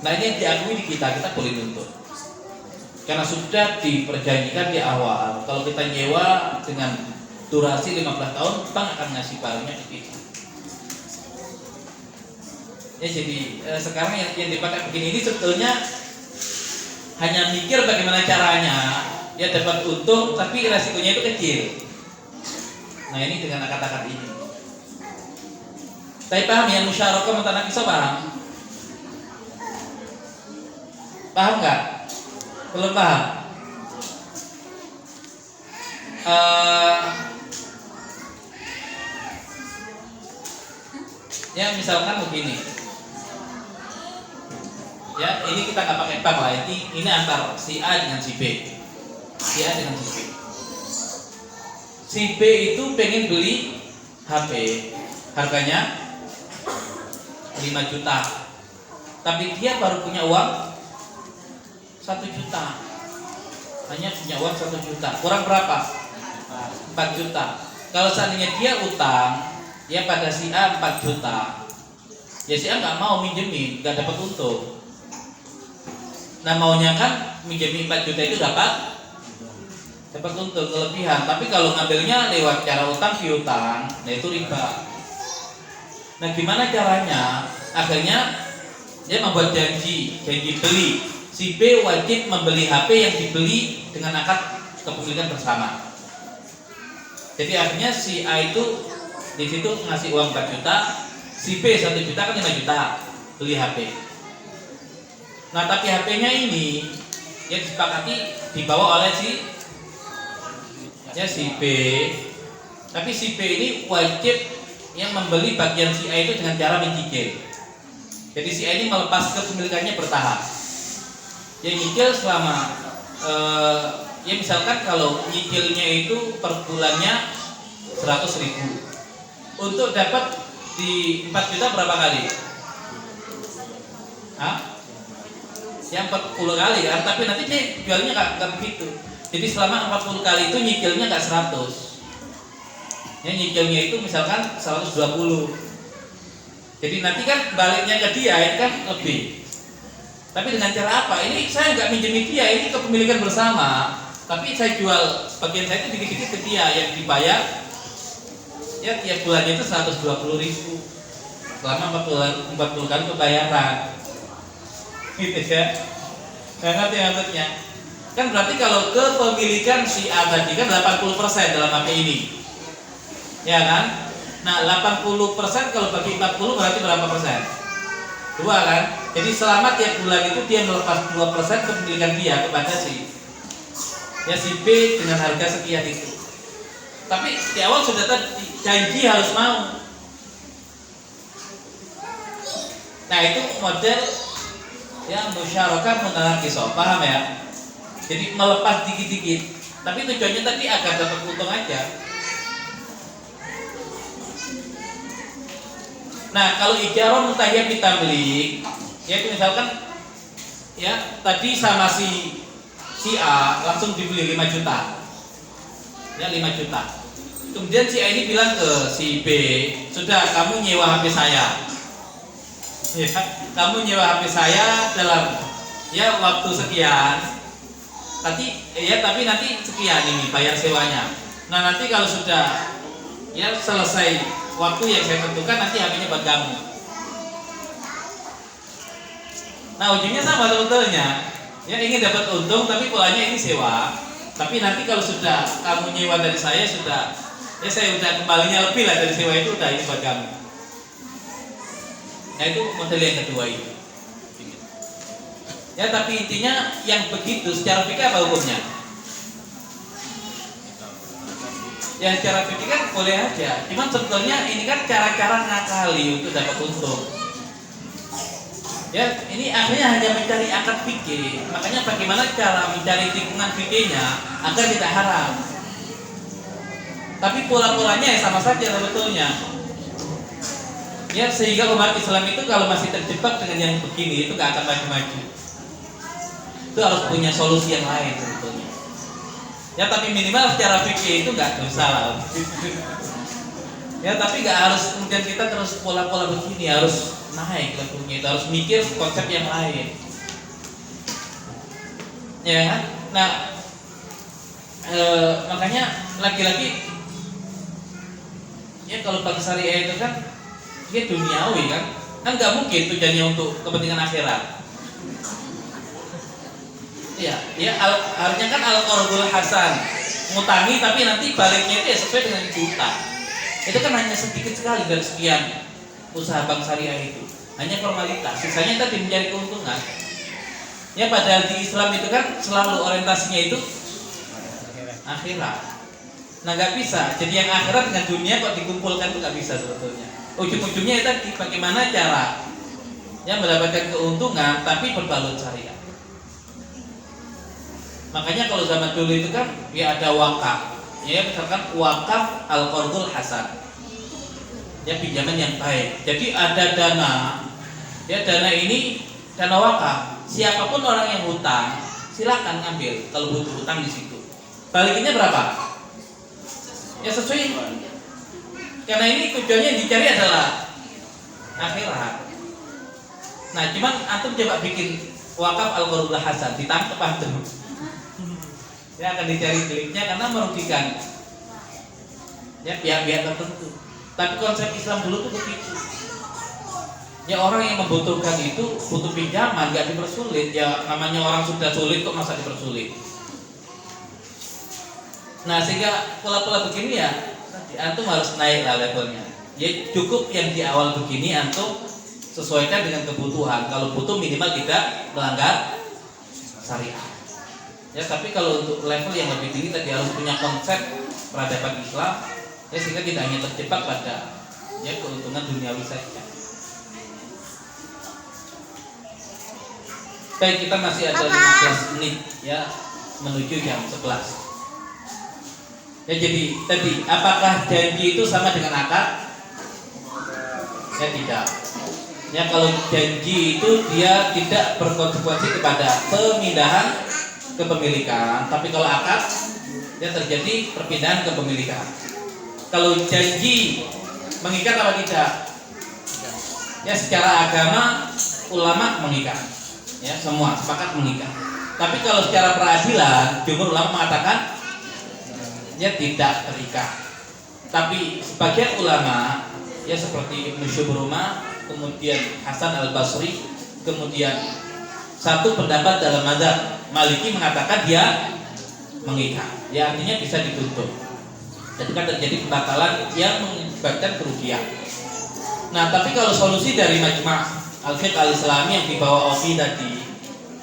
Nah, ini yang diakui di kita boleh nuntut. Karena sudah diperjanjikan di awal, kalau kita nyewa dengan durasi 15 tahun, bank akan ngasih barangnya ke kita. Ya, jadi sekarang yang dipakai begini ini sebetulnya hanya mikir bagaimana caranya ya dapat untung, tapi resikonya itu kecil. Nah, ini dengan akad-akad ini. Tapi paham ya, musyarakah mutanaqisah paham? Paham nggak? Belum paham? Ya misalkan begini, ya ini kita nggak pakai bank lah, ini antar si A dengan si B, si A dengan si B. Si B itu pengen beli HP, harganya 5 juta, tapi dia baru punya uang 1 juta, hanya punya uang 1 juta, kurang berapa? 4 juta. Kalau seandainya dia utang ya pada si A 4 juta, ya si A nggak mau minjemin, nggak dapat untung. Nah, maunya kan minjemin 4 juta itu dapat untung kelebihan. Tapi kalau ngambilnya lewat cara utang piutang, nah itu riba. Nah, gimana caranya? Akhirnya dia membuat janji beli. Si B wajib membeli HP yang dibeli dengan akad kepemilikan bersama. Jadi akhirnya si A itu di situ ngasih uang 4 juta, si B 1 juta kan 5 juta beli HP. Nah, tapi HP-nya ini yang disepakati dibawa oleh si B. Tapi si B ini wajib yang membeli bagian si A itu dengan cara mencicil. Jadi si A ini melepas kepemilikannya bertahap. Dia nyicil selama ya misalkan kalau nyicilnya itu per bulannya 100.000. Untuk dapat di 4 juta berapa kali? Hah? Ya 40 kali kan, tapi nanti dia jualnya nggak begitu. Jadi selama 40 kali itu nyicilnya nggak 100. Ya, nyicilnya itu misalkan 120. Jadi nanti kan baliknya ke dia itu kan lebih. Tapi dengan cara apa? Ini saya nggak minjemin dia, ini kepemilikan bersama. Tapi saya jual sebagian saya itu dikit-dikit ke dia, yang dibayar ya tiap bulannya itu 120.000 selama 40 kali pembayaran. Gitu ya. Nggak ngerti maksudnya. Kan berarti kalau kepemilikan si A tadi kan 80% dalam HP ini. Ya kan? Nah, 80% kalau bagi 40 berarti berapa persen? 2 kan? Jadi selama tiap bulan itu dia melepas 2% kepemilikan dia kepada si B dengan harga sekian itu. Tapi di awal sudah janji harus mau. Nah, itu model ya musyarakah mutanaqisah, paham ya? Jadi melepas dikit-dikit, tapi tujuannya tadi agar dapat untung aja. Nah, kalau ijarah muntahiyah bitamlik, yaitu misalkan ya tadi sama si A langsung dibeli 5 juta. Ya 5 juta. Kemudian si A ini bilang ke si B, sudah kamu nyewa HP saya, ya, kamu nyewa HP saya dalam ya waktu sekian, tapi nanti sekian ini bayar sewanya. Nah nanti kalau sudah ya selesai waktu yang saya tentukan, nanti HP-nya buat kamu. Nah ujungnya sama sebetulnya, ya ingin dapat untung tapi polanya ini sewa. Tapi nanti kalau sudah kamu nyewa dari saya, sudah ya saya udah kembalinya lebih lah dari sewa itu, udah ini buat kamu. Nah itu model yang kedua itu. Ya tapi intinya yang begitu secara fikih apa hukumnya? Ya secara fikih kan boleh aja. Cuman sebetulnya ini kan cara-cara ngakali untuk dapat untung. Ya ini akhirnya hanya mencari akad fikih. Makanya bagaimana cara mencari tikungan fikihnya agar tidak haram. Tapi pola-polanya ya sama saja sebetulnya. Ya sehingga umat Islam itu kalau masih terjebak dengan yang begini itu gak akan maju-maju. Itu harus punya solusi yang lain sebetulnya. Ya tapi minimal secara fikih itu gak dosa lah. Ya tapi gak harus kemudian kita terus pola-pola begini, harus naik levelnya, itu harus mikir konsep yang lain. Ya, nah makanya lagi-lagi ya kalau bank syariah itu kan dia duniawi kan nggak mungkin tujuannya untuk kepentingan akhirat. Ya harusnya kan al-qardul hasan, ngutangi tapi nanti baliknya itu ya sesuai dengan juta. Itu kan hanya sedikit sekali dari sekian usaha bank syariah itu, hanya formalitas, sisanya tadi mencari keuntungan. Ya padahal di Islam itu kan selalu orientasinya itu akhirat. Nah nggak bisa, jadi yang akhirat dengan dunia kok dikumpulkan itu nggak bisa sebetulnya. Ujung-ujungnya itu tadi bagaimana cara yang mendapatkan keuntungan tapi berbalut syariat. Makanya kalau zaman dulu itu kan ya ada wakaf, ya misalkan wakaf al-qardul hasan, ya pinjaman yang baik. Jadi ada dana, ya dana ini dana wakaf. Siapapun orang yang hutang silakan ngambil kalau butuh hutang di situ. Balikinnya berapa? Ya sesuai. Karena ini tujuannya yang dicari adalah akhirat. Nah, cuman antum coba bikin wakaf al-qardul hasan, ditangkap antum. Ya akan dicari deliknya karena merugikan ya pihak-pihak tertentu. Tapi konsep Islam dulu tuh begitu. Ya orang yang membutuhkan itu butuh pinjaman, nggak dipersulit. Ya namanya orang sudah sulit kok masa dipersulit. Nah sehingga pola-pola begini ya antum harus naik lah levelnya. Ya cukup yang di awal begini antum sesuaikan dengan kebutuhan. Kalau butuh minimal tidak melanggar syariat. Ya tapi kalau untuk level yang lebih tinggi tadi harus punya konsep peradaban Islam. Ya sehingga tidak hanya terjebak pada ya keuntungan duniawi saja. Baik, kita masih ada 15 menit ya menuju jam 11. Ya jadi tadi apakah janji itu sama dengan akad? Ya tidak. Ya kalau janji itu dia tidak berkonsekuensi kepada pemindahan kepemilikan, tapi kalau akad ya terjadi perpindahan kepemilikan. Kalau janji mengikat apa tidak? Ya secara agama ulama mengikat. Ya semua sepakat mengikat. Tapi kalau secara peradilan jumhur ulama mengatakan ya tidak terikat. Tapi sebagian ulama ya seperti Ibnu Syubruma, kemudian Hasan al-Basri, kemudian satu pendapat dalam mazhab Maliki mengatakan dia mengikat. Ya artinya bisa dituntut. Ketika terjadi pembatalan yang mengakibatkan kerugian. Nah, tapi kalau solusi dari Majma' Al-Fiqh Al-Islami yang dibawa Oki tadi,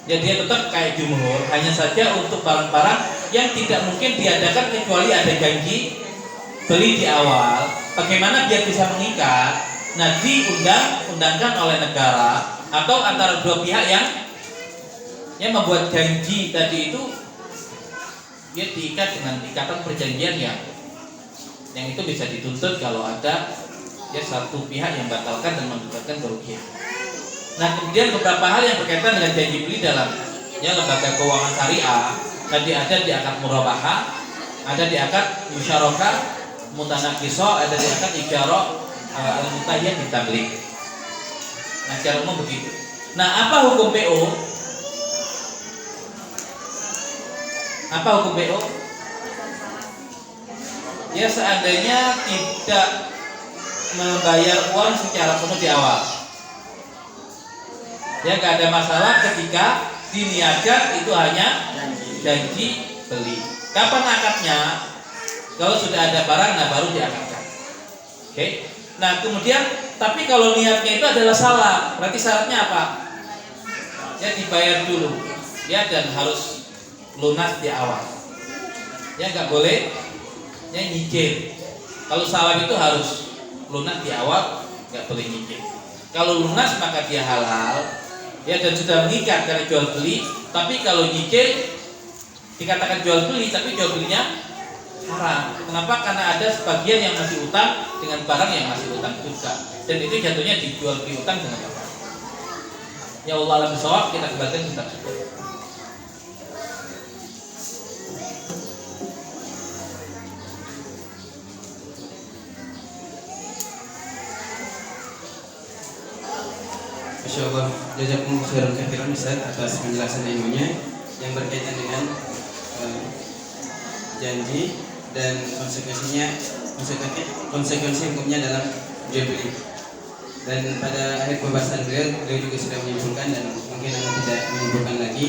ya dia tetap kayak jumhur, hanya saja untuk barang-barang yang tidak mungkin diadakan kecuali ada janji beli di awal. Bagaimana biar bisa mengikat? Nah, diundangkan oleh negara atau antara dua pihak yang membuat janji tadi itu dia diikat dengan ikatan perjanjian yang itu bisa dituntut kalau ada ya satu pihak yang batalkan dan mengakibatkan kerugian. Nah kemudian beberapa hal yang berkaitan dengan janji beli dalam ya lembaga keuangan syariah tadi ada di akad murabahah, ada di akad musyarakah, mutanakisah, ada yang akan ijarah al-mutayyah ditamlik. Nah, cara umum begitu. Nah, apa hukum PO? Apa hukum PO? Ya seandainya tidak membayar uang secara penuh di awal, ya nggak ada masalah ketika diniatkan itu hanya janji beli. Kapan akadnya? Kalau sudah ada barang, nah baru diakadkan. Oke. Nah kemudian, tapi kalau niatnya itu adalah salah, berarti syaratnya apa? Ya dibayar dulu, ya, dan harus lunas di awal. Ya nggak boleh ya nyicil. Kalau salam itu harus lunas di awal, nggak boleh nyicil. Kalau lunas maka dia halal, ya, dan sudah mengikat karena jual beli. Tapi kalau nyicil dikatakan jual beli, tapi jual belinya haram. Kenapa? Karena ada sebagian yang masih utang dengan barang yang masih utang juga, dan itu jatuhnya dijual beli utang dengan barang. Ya Allah alam bisawab, kita kembalikan kitab suci. Masya Allah, jazakumullah khairan katsiran Ustaz atas penjelasan ilmunya yang berkaitan dengan janji dan konsekuensi hukumnya dalam jual beli. Dan pada akhir pembahasan beliau juga sudah menyimpulkan, dan mungkin anda tidak menyimpulkan lagi.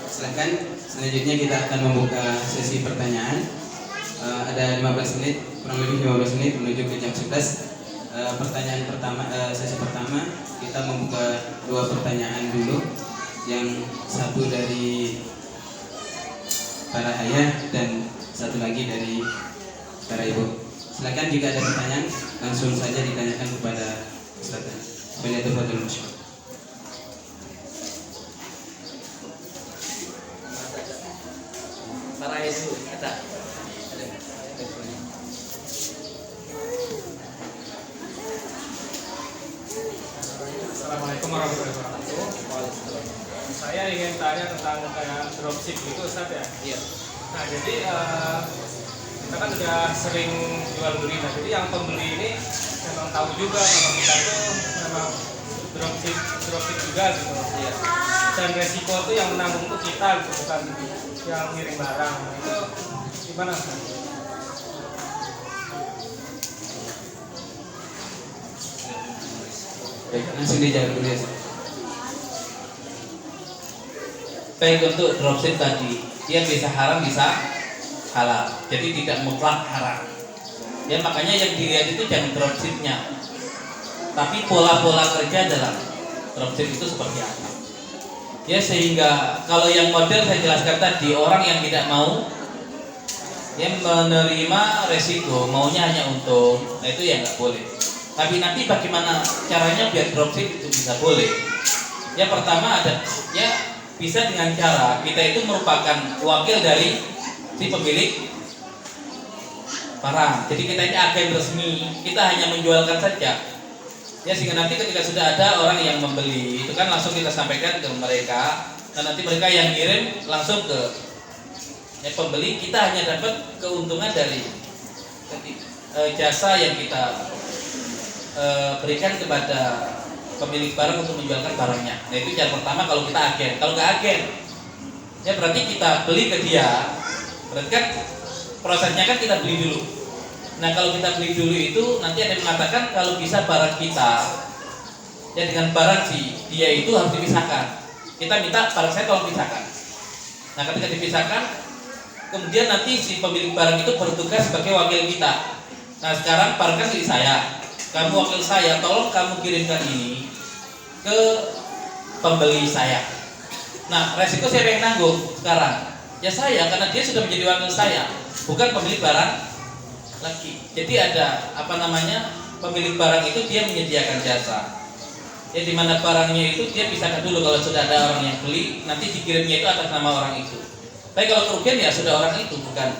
Silahkan, selanjutnya kita akan membuka sesi pertanyaan. Ada 15 menit, kurang lebih 15 menit menuju ke jam 11. Pertanyaan pertama, sesi pertama kita membuka 2 pertanyaan dulu, yang satu dari para ayah dan satu lagi dari para ibu. Silakan jika ada pertanyaan langsung saja ditanyakan kepada Ustaz. Bismillahirrahmanirrahim. Para ayah dulu, kata. Assalamualaikum warahmatullahi wabarakatuh. Saya ingin tanya tentang kayak dropship gitu, Ustaz ya. Iya. Nah, jadi kita kan udah sering jual beli. Nah, jadi yang pembeli ini memang tahu juga kalau kita itu memang dropship juga gitu. Iya. Dan resiko itu yang menanggung itu kita gitu, bukan yang ngirim barang. Nah, itu gimana, Ustaz? Baik, langsung dijawab dulu ya. Baik, untuk dropship tadi, dia bisa haram bisa halal, jadi tidak mutlak haram. Ya makanya yang dilihat itu jangan dropshipnya, tapi pola-pola kerja dalam dropship itu seperti apa. Ya sehingga kalau yang model saya jelaskan tadi, orang yang tidak mau yang menerima resiko, maunya hanya untung, nah itu ya nggak boleh. Tapi nanti bagaimana caranya biar dropship itu bisa boleh? Ya pertama ada, ya bisa dengan cara kita itu merupakan wakil dari si pemilik barang. Jadi kita ini agen resmi, kita hanya menjualkan saja. Ya sehingga nanti ketika sudah ada orang yang membeli, itu kan langsung kita sampaikan ke mereka, dan nanti mereka yang kirim langsung ke pembeli. Kita hanya dapat keuntungan dari jasa yang kita berikan kepada pemilik barang untuk menjualkan barangnya. Nah itu cara pertama kalau kita agen. Kalau nggak agen, ya berarti kita beli ke dia. Berarti kan prosesnya kan kita beli dulu. Nah kalau kita beli dulu itu nanti ada yang mengatakan kalau bisa barang kita, ya dengan barang si dia itu harus dipisahkan. Kita minta barang saya tolong pisahkan. Nah ketika dipisahkan, kemudian nanti si pemilik barang itu bertugas sebagai wakil kita. Nah sekarang barang kan milik saya. Kamu wakil saya, tolong kamu kirimkan ini ke pembeli saya. Nah, resiko siapa yang nanggung sekarang? Ya saya, karena dia sudah menjadi wakil saya, bukan pemilik barang lagi. Jadi ada pemilik barang itu dia menyediakan jasa. Ya di mana barangnya itu dia pisahkan dulu, kalau sudah ada orang yang beli, nanti dikirimnya itu atas nama orang itu. Tapi kalau kerugian ya sudah orang itu, bukan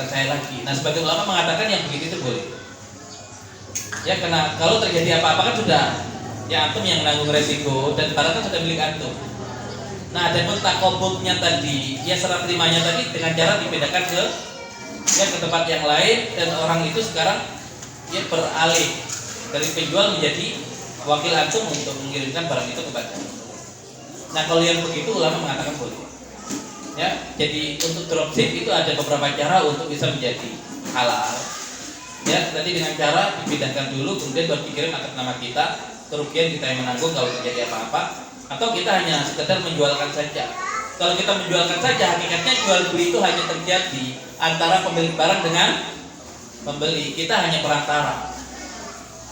saya lagi. Nah, sebagai ulama mengatakan yang begitu itu boleh. Ya karena kalau terjadi apa-apa kan sudah ya antum yang menanggung resiko dan barang kan sudah milik antum. Nah ada pun takobutnya tadi, ya serah terimanya tadi dengan cara dibedakan ke ya ke tempat yang lain, dan orang itu sekarang ya beralih dari penjual menjadi wakil antum untuk mengirimkan barang itu kepada. Nah kalau yang begitu ulama mengatakan boleh. Ya, jadi untuk dropship itu ada beberapa cara untuk bisa menjadi halal. Ya, tadi dengan cara dipindahkan dulu, kemudian baru dikirim atas nama kita, kerugian kita yang menanggung kalau terjadi apa-apa, atau kita hanya sekedar menjualkan saja. Kalau kita menjualkan saja, hakikatnya jual beli itu hanya terjadi antara pemilik barang dengan pembeli. Kita hanya perantara.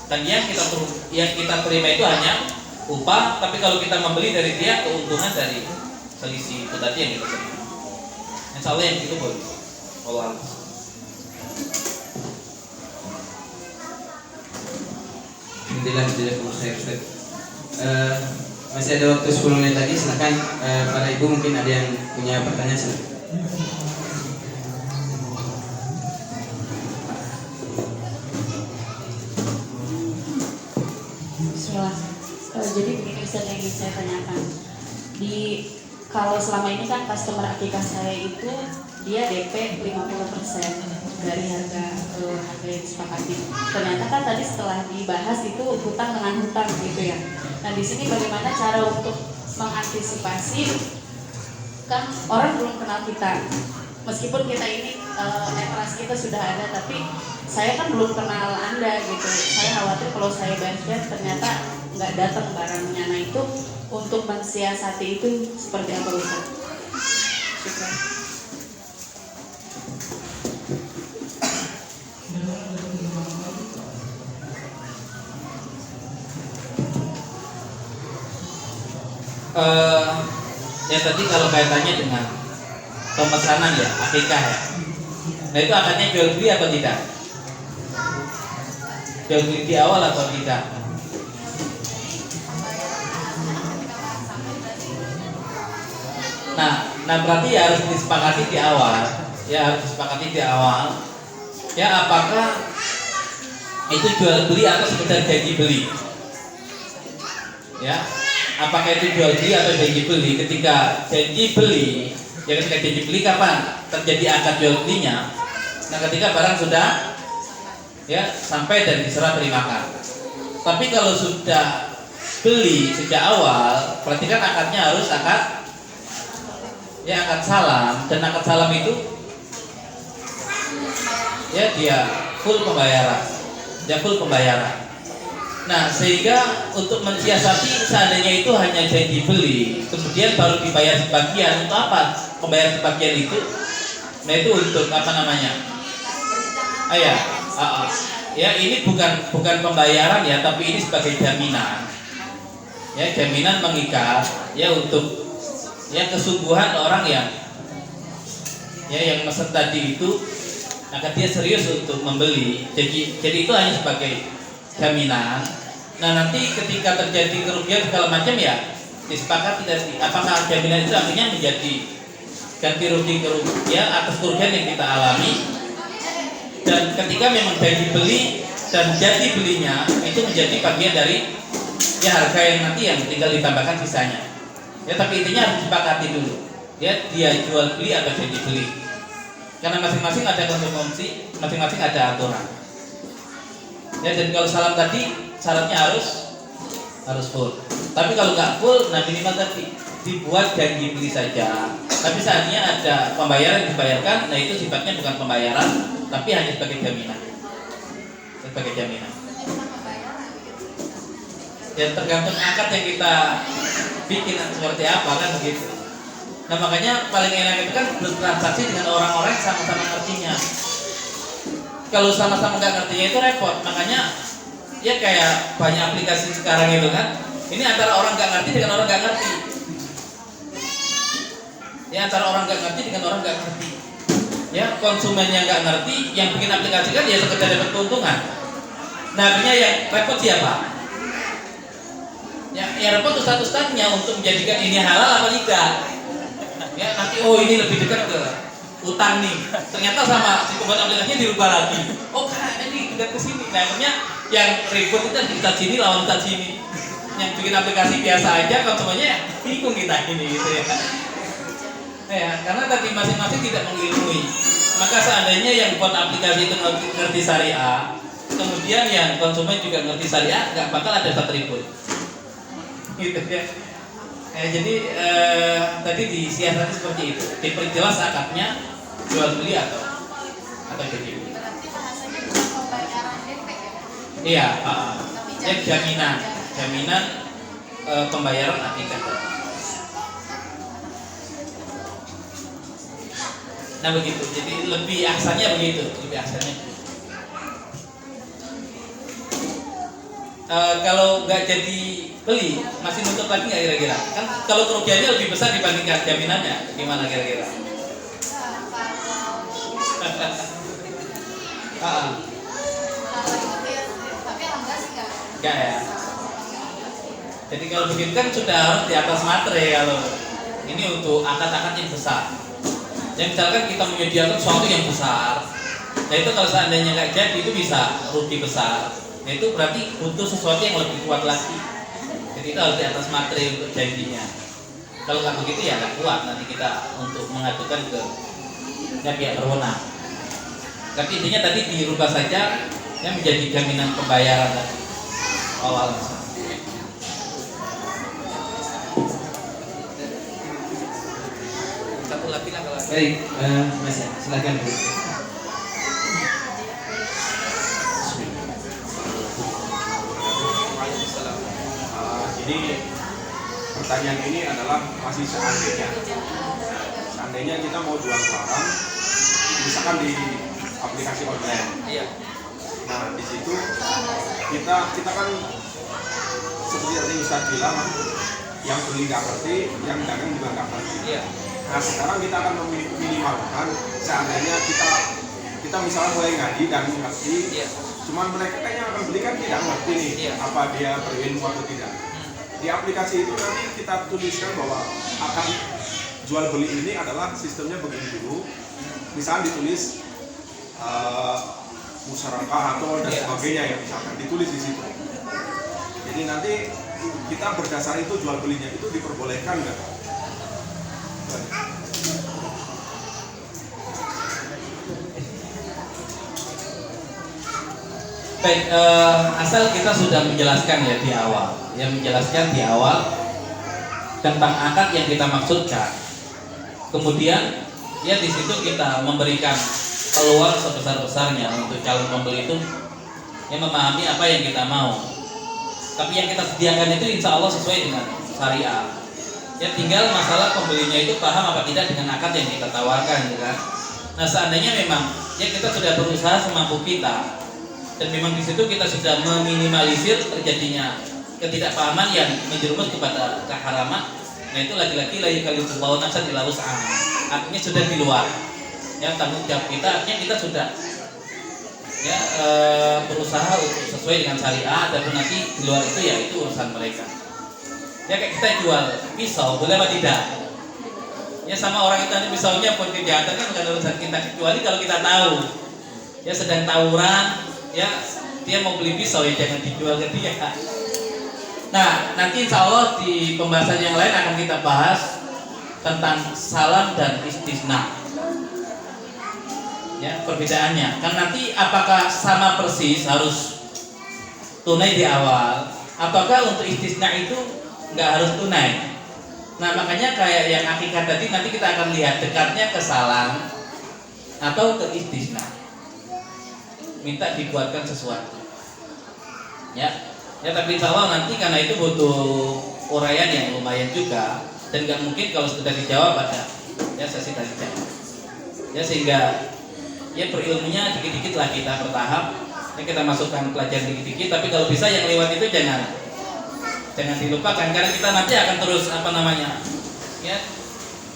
Dan yang kita terima itu hanya upah, tapi kalau kita membeli dari dia, keuntungan dari selisih itu tadi yang kita terima. Insya Allah yang itu boleh. Allah. Alhamdulillah, jazakumullah khair Ustaz. Masih ada waktu 10 menit lagi, silakan para ibu mungkin ada yang punya pertanyaan silakan. Bismillah. Jadi begini Ustaz yang ingin saya tanyakan. Kalau selama ini kan customer akikah saya itu dia DP 50% dari harga yang disepakati. Ternyata kan tadi setelah dibahas itu hutang dengan hutang gitu ya. Nah di sini bagaimana cara untuk mengantisipasi, kan orang belum kenal kita, meskipun kita ini netralitas kita sudah ada, tapi saya kan belum kenal Anda gitu. Saya khawatir kalau saya bayar ternyata nggak datang barangnya. Nah itu untuk mensiasati itu seperti apa Ustaz? Syukran. Ya tadi kalau kaitannya dengan pemesanan ya, akikah ya. Nah itu akadnya jual beli atau tidak? Jual beli di awal atau tidak? Nah berarti ya harus disepakati di awal. Ya harus disepakati di awal. Ya apakah itu jual beli atau sekedar janji beli? Ya, apakah itu jual beli atau janji beli? Ketika janji beli, ya ketika janji beli kapan terjadi akad jual belinya? Nah ketika barang sudah ya sampai dan diserah terimakan. Tapi kalau sudah beli sejak awal, berarti kan akadnya harus akad salam, dan akad salam itu ya dia full pembayaran. Nah sehingga untuk mensiasati seandainya itu hanya janji beli, kemudian baru dibayar sebagian, untuk apa pembayaran sebagian itu? Nah itu untuk apa namanya? Ya ini bukan pembayaran ya, tapi ini sebagai jaminan. Ya jaminan mengikat ya untuk ya kesungguhan orang yang mesen tadi itu, maka dia serius untuk membeli. Jadi itu hanya sebagai jaminan. Nah nanti ketika terjadi kerugian segala macam ya disepakati tadi. Apakah jaminan itu akhirnya menjadi ganti rugi atas kerugian yang kita alami. Dan ketika memang janji beli dan jadi belinya itu menjadi bagian dari ya harga yang nanti yang tinggal ditambahkan sisanya. Ya tapi intinya harus disepakati dulu. Ya dia jual beli atau janji beli. Karena masing-masing ada konsumsi, masing-masing ada aturan. Ya dan kalau salam tadi syaratnya harus full. Tapi kalau nggak full, nah minimal tadi dibuat janji beli saja. Tapi saatnya ada pembayaran yang dibayarkan, nah itu sifatnya bukan pembayaran, tapi hanya sebagai jaminan. Ya tergantung akad yang kita bikin seperti apa kan begitu. Nah makanya paling enak itu kan bertransaksi dengan orang-orang yang sama-sama ngertinya. Kalau sama-sama nggak ngertinya itu repot. Makanya ya kayak banyak aplikasi sekarang itu kan, ini antara orang nggak ngerti dengan orang nggak ngerti. Ya antara orang nggak ngerti dengan orang nggak ngerti. Ya konsumen yang nggak ngerti, yang bikin aplikasi kan ya sekedar dapat keuntungan. Nah akhirnya yang repot siapa? Ya repot ustadz-ustadznya untuk menjadikan ini halal apa tidak. Ya nanti ini lebih dekat ke utang nih, ternyata sama si pembuat aplikasinya dirubah lagi. Ini dekat ke sini. Nah akhirnya yang ribut itu kita sini lawan kita sini. Yang bikin aplikasi biasa aja, konsumennya bingung kita ini gitu ya. Ya karena tadi masing-masing tidak mengilmui. Maka seandainya yang buat aplikasi itu ngerti syariah, kemudian yang konsumen juga ngerti syariah, nggak bakal ada ribut. Gitu ya. Jadi tadi disiasati seperti itu, diperjelas akadnya jual beli atau jadi. Berarti bahasanya bukan pembayaran DP ya? Iya, Tapi ya jaminan pembayaran akikah. Nah begitu, jadi lebih aksannya begitu, kalau nggak jadi beli, masih nuntut lagi nggak kira-kira? Kan kalau kerugiannya lebih besar dibandingkan jaminannya, gimana kira-kira? kalau itu ya, tapi alhamdulillah sih nggak. Enggak ya. Jadi kalau begitu kan sudah harus di atas materai kalau ini untuk akad-akad yang besar. Yang misalkan kita menyediakan sesuatu yang besar, nah itu kalau seandainya nggak jadi itu bisa rugi besar. Nah itu berarti butuh sesuatu yang lebih kuat lagi. Jadi itu harus di atas materai untuk janjinya. Kalau nggak begitu ya nggak kuat nanti kita untuk mengajukan ke pihak berwenang. Tapi intinya tadi dirubah saja yang menjadi jaminan pembayaran tadi awal. Satu lagi lah kalau Baik, Mas, silakan. Jadi pertanyaan ini adalah masih seandainya kita mau jual barang, misalkan di aplikasi online. iya. Nah di situ kita kan seperti yang Ustaz bilang, yang beli nggak ngerti, yang dagang juga nggak ngerti. Iya. Nah sekarang kita akan meminimalkan seandainya kita misalnya mulai ngaji dan ngerti, Iya. cuman mereka yang akan beli kan tidak ngerti nih Iya. apa dia berilmu atau tidak. Di aplikasi itu nanti kita tuliskan bahwa akan jual beli ini adalah sistemnya begini dulu. Misalnya ditulis musyarakah atau dan sebagainya ya, misalkan ditulis di situ. Jadi nanti kita berdasar itu jual belinya itu diperbolehkan nggak? Baik, asal kita sudah menjelaskan ya di awal, tentang akad yang kita maksudkan. Kemudian ya di situ kita memberikan peluang sebesar-besarnya untuk calon pembeli itu yang memahami apa yang kita mau. Tapi yang kita sediakan itu insya Allah sesuai dengan syariah. Ya tinggal masalah pembelinya itu paham apa tidak dengan akad yang kita tawarkan, gitu kan? Nah seandainya memang ya kita sudah berusaha semampu kita. Dan memang di situ kita sudah meminimalisir terjadinya ketidakpahaman yang menjerumus kepada keharaman. Nah itu lagi-lagi la yukallifullahu nafsan illa wus'aha. Artinya sudah di luar ya tanggung jawab kita. Artinya kita sudah ya berusaha untuk sesuai dengan syariah. Adapun nanti di luar itu ya itu urusan mereka. Ya kayak kita jual pisau boleh apa tidak? Ya sama orang itu nanti pisaunya pun kejahatan kan bukan urusan kita, kecuali kalau kita tahu ya sedang tawuran. Ya, dia mau beli pisau ya jangan dijual ke dia. Nah, nanti insya Allah di pembahasan yang lain akan kita bahas tentang salam dan istisna. Ya, perbedaannya. Kan nanti apakah sama persis harus tunai di awal, ataukah untuk istisna itu nggak harus tunai? Nah, makanya kayak yang akikah tadi nanti kita akan lihat dekatnya ke salam atau ke istisna. Minta dibuatkan sesuatu ya tapi insya Allah nanti karena itu butuh uraian yang lumayan juga dan nggak mungkin kalau sudah dijawab ada ya sesi tadi ya sehingga ya berilmunya dikit-dikit lah kita bertahap ya kita masukkan pelajaran dikit-dikit tapi kalau bisa yang lewat itu jangan dilupakan karena kita nanti akan terus ya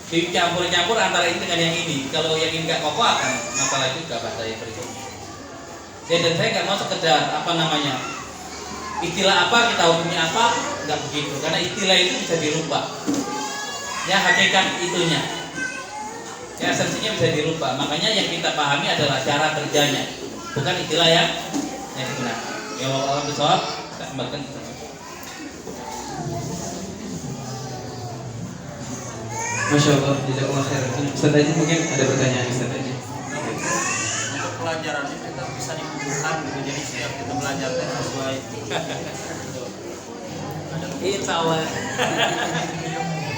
dicampur-campur antara ini dengan yang ini. Kalau yang ini nggak kokoh akan masalah juga pada yang berikutnya. Ya, dan saya nggak mau sekedar istilah apa kita hukumnya apa, nggak begitu karena istilah itu bisa dirubah ya hakikat itunya ya esensinya bisa dirubah. Makanya yang kita pahami adalah cara kerjanya bukan istilah yang digunakan. Ya Allah besok kita kembalikan ke Masya Allah, jazakallah khair. Ustaz Haji mungkin ada pertanyaan Ustaz Haji. pelajarannya kita bisa dibutuhkan gitu. Jadi setiap kita belajar teh sesuai. Gitu. Ada Insya Allah.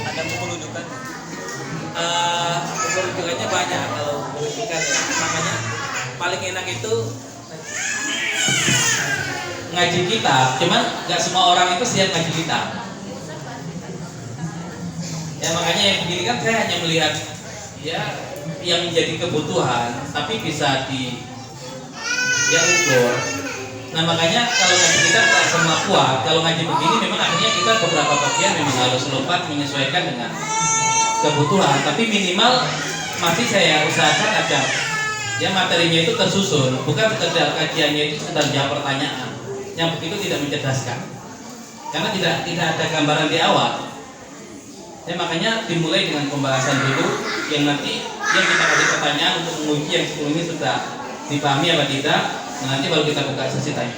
ada buku rujukan. Rujukannya banyak kalau rujukan ya. Makanya paling enak itu ngaji kitab. Cuman nggak semua orang itu siap ngaji kitab. Ya makanya yang begini kan saya hanya melihat ya yang menjadi kebutuhan, tapi bisa ukur. Nah makanya kalau ngaji kita nggak semua kuat. Kalau ngaji begini memang akhirnya kita beberapa bagian memang harus lompat menyesuaikan dengan kebutuhan. Tapi minimal masih saya usahakan agar ya materinya itu tersusun, bukan sekedar kajiannya itu sekedar jawab pertanyaan yang begitu tidak mencerdaskan. Karena tidak ada gambaran di awal. Ya makanya dimulai dengan pembahasan dulu yang nanti yang kita kasih pertanyaan untuk menguji yang sebelumnya sudah dipahami apa tidak. Nah, nanti baru kita buka sesi tanya.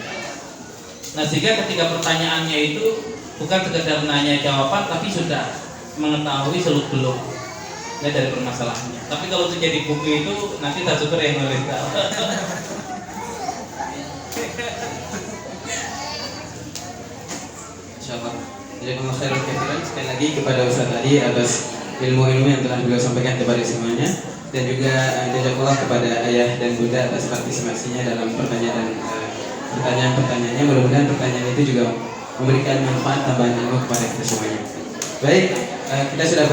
Nah sehingga ketika pertanyaannya itu bukan sekedar nanya jawaban tapi sudah mengetahui seluk beluk ya dari permasalahannya. Tapi kalau itu jadi buku itu nanti tak super yang nulis tahu. Insyaallah. Jazakumullah khairan katsiran sekali lagi kepada Ustaz tadi atas ilmu-ilmu yang telah beliau sampaikan kepada semuanya, dan juga jazakumullah kepada ayah dan bunda atas partisipasinya dalam pertanyaan-pertanyaannya. Mudah-mudahan pertanyaan itu juga memberikan manfaat tambahan ilmu kepada kita semuanya. Baik, kita sudah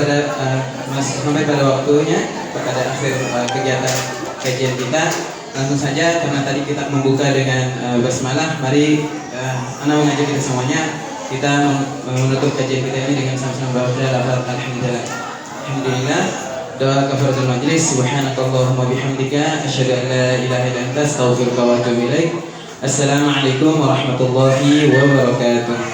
sampai pada waktunya, pada akhir kegiatan kajian kita. Langsung saja karena tadi kita membuka dengan basmalah, mari ana mengajak kita semuanya kita menutup kajian kita ini dengan sama-sama membaca lafaz alhamdulillah, doa kafaratul majlis. Subhanakallahumma bihamdika asyhadu an la ilaha illa anta astaghfiruka wa atubu ilaik. Assalamualaikum warahmatullahi wabarakatuh.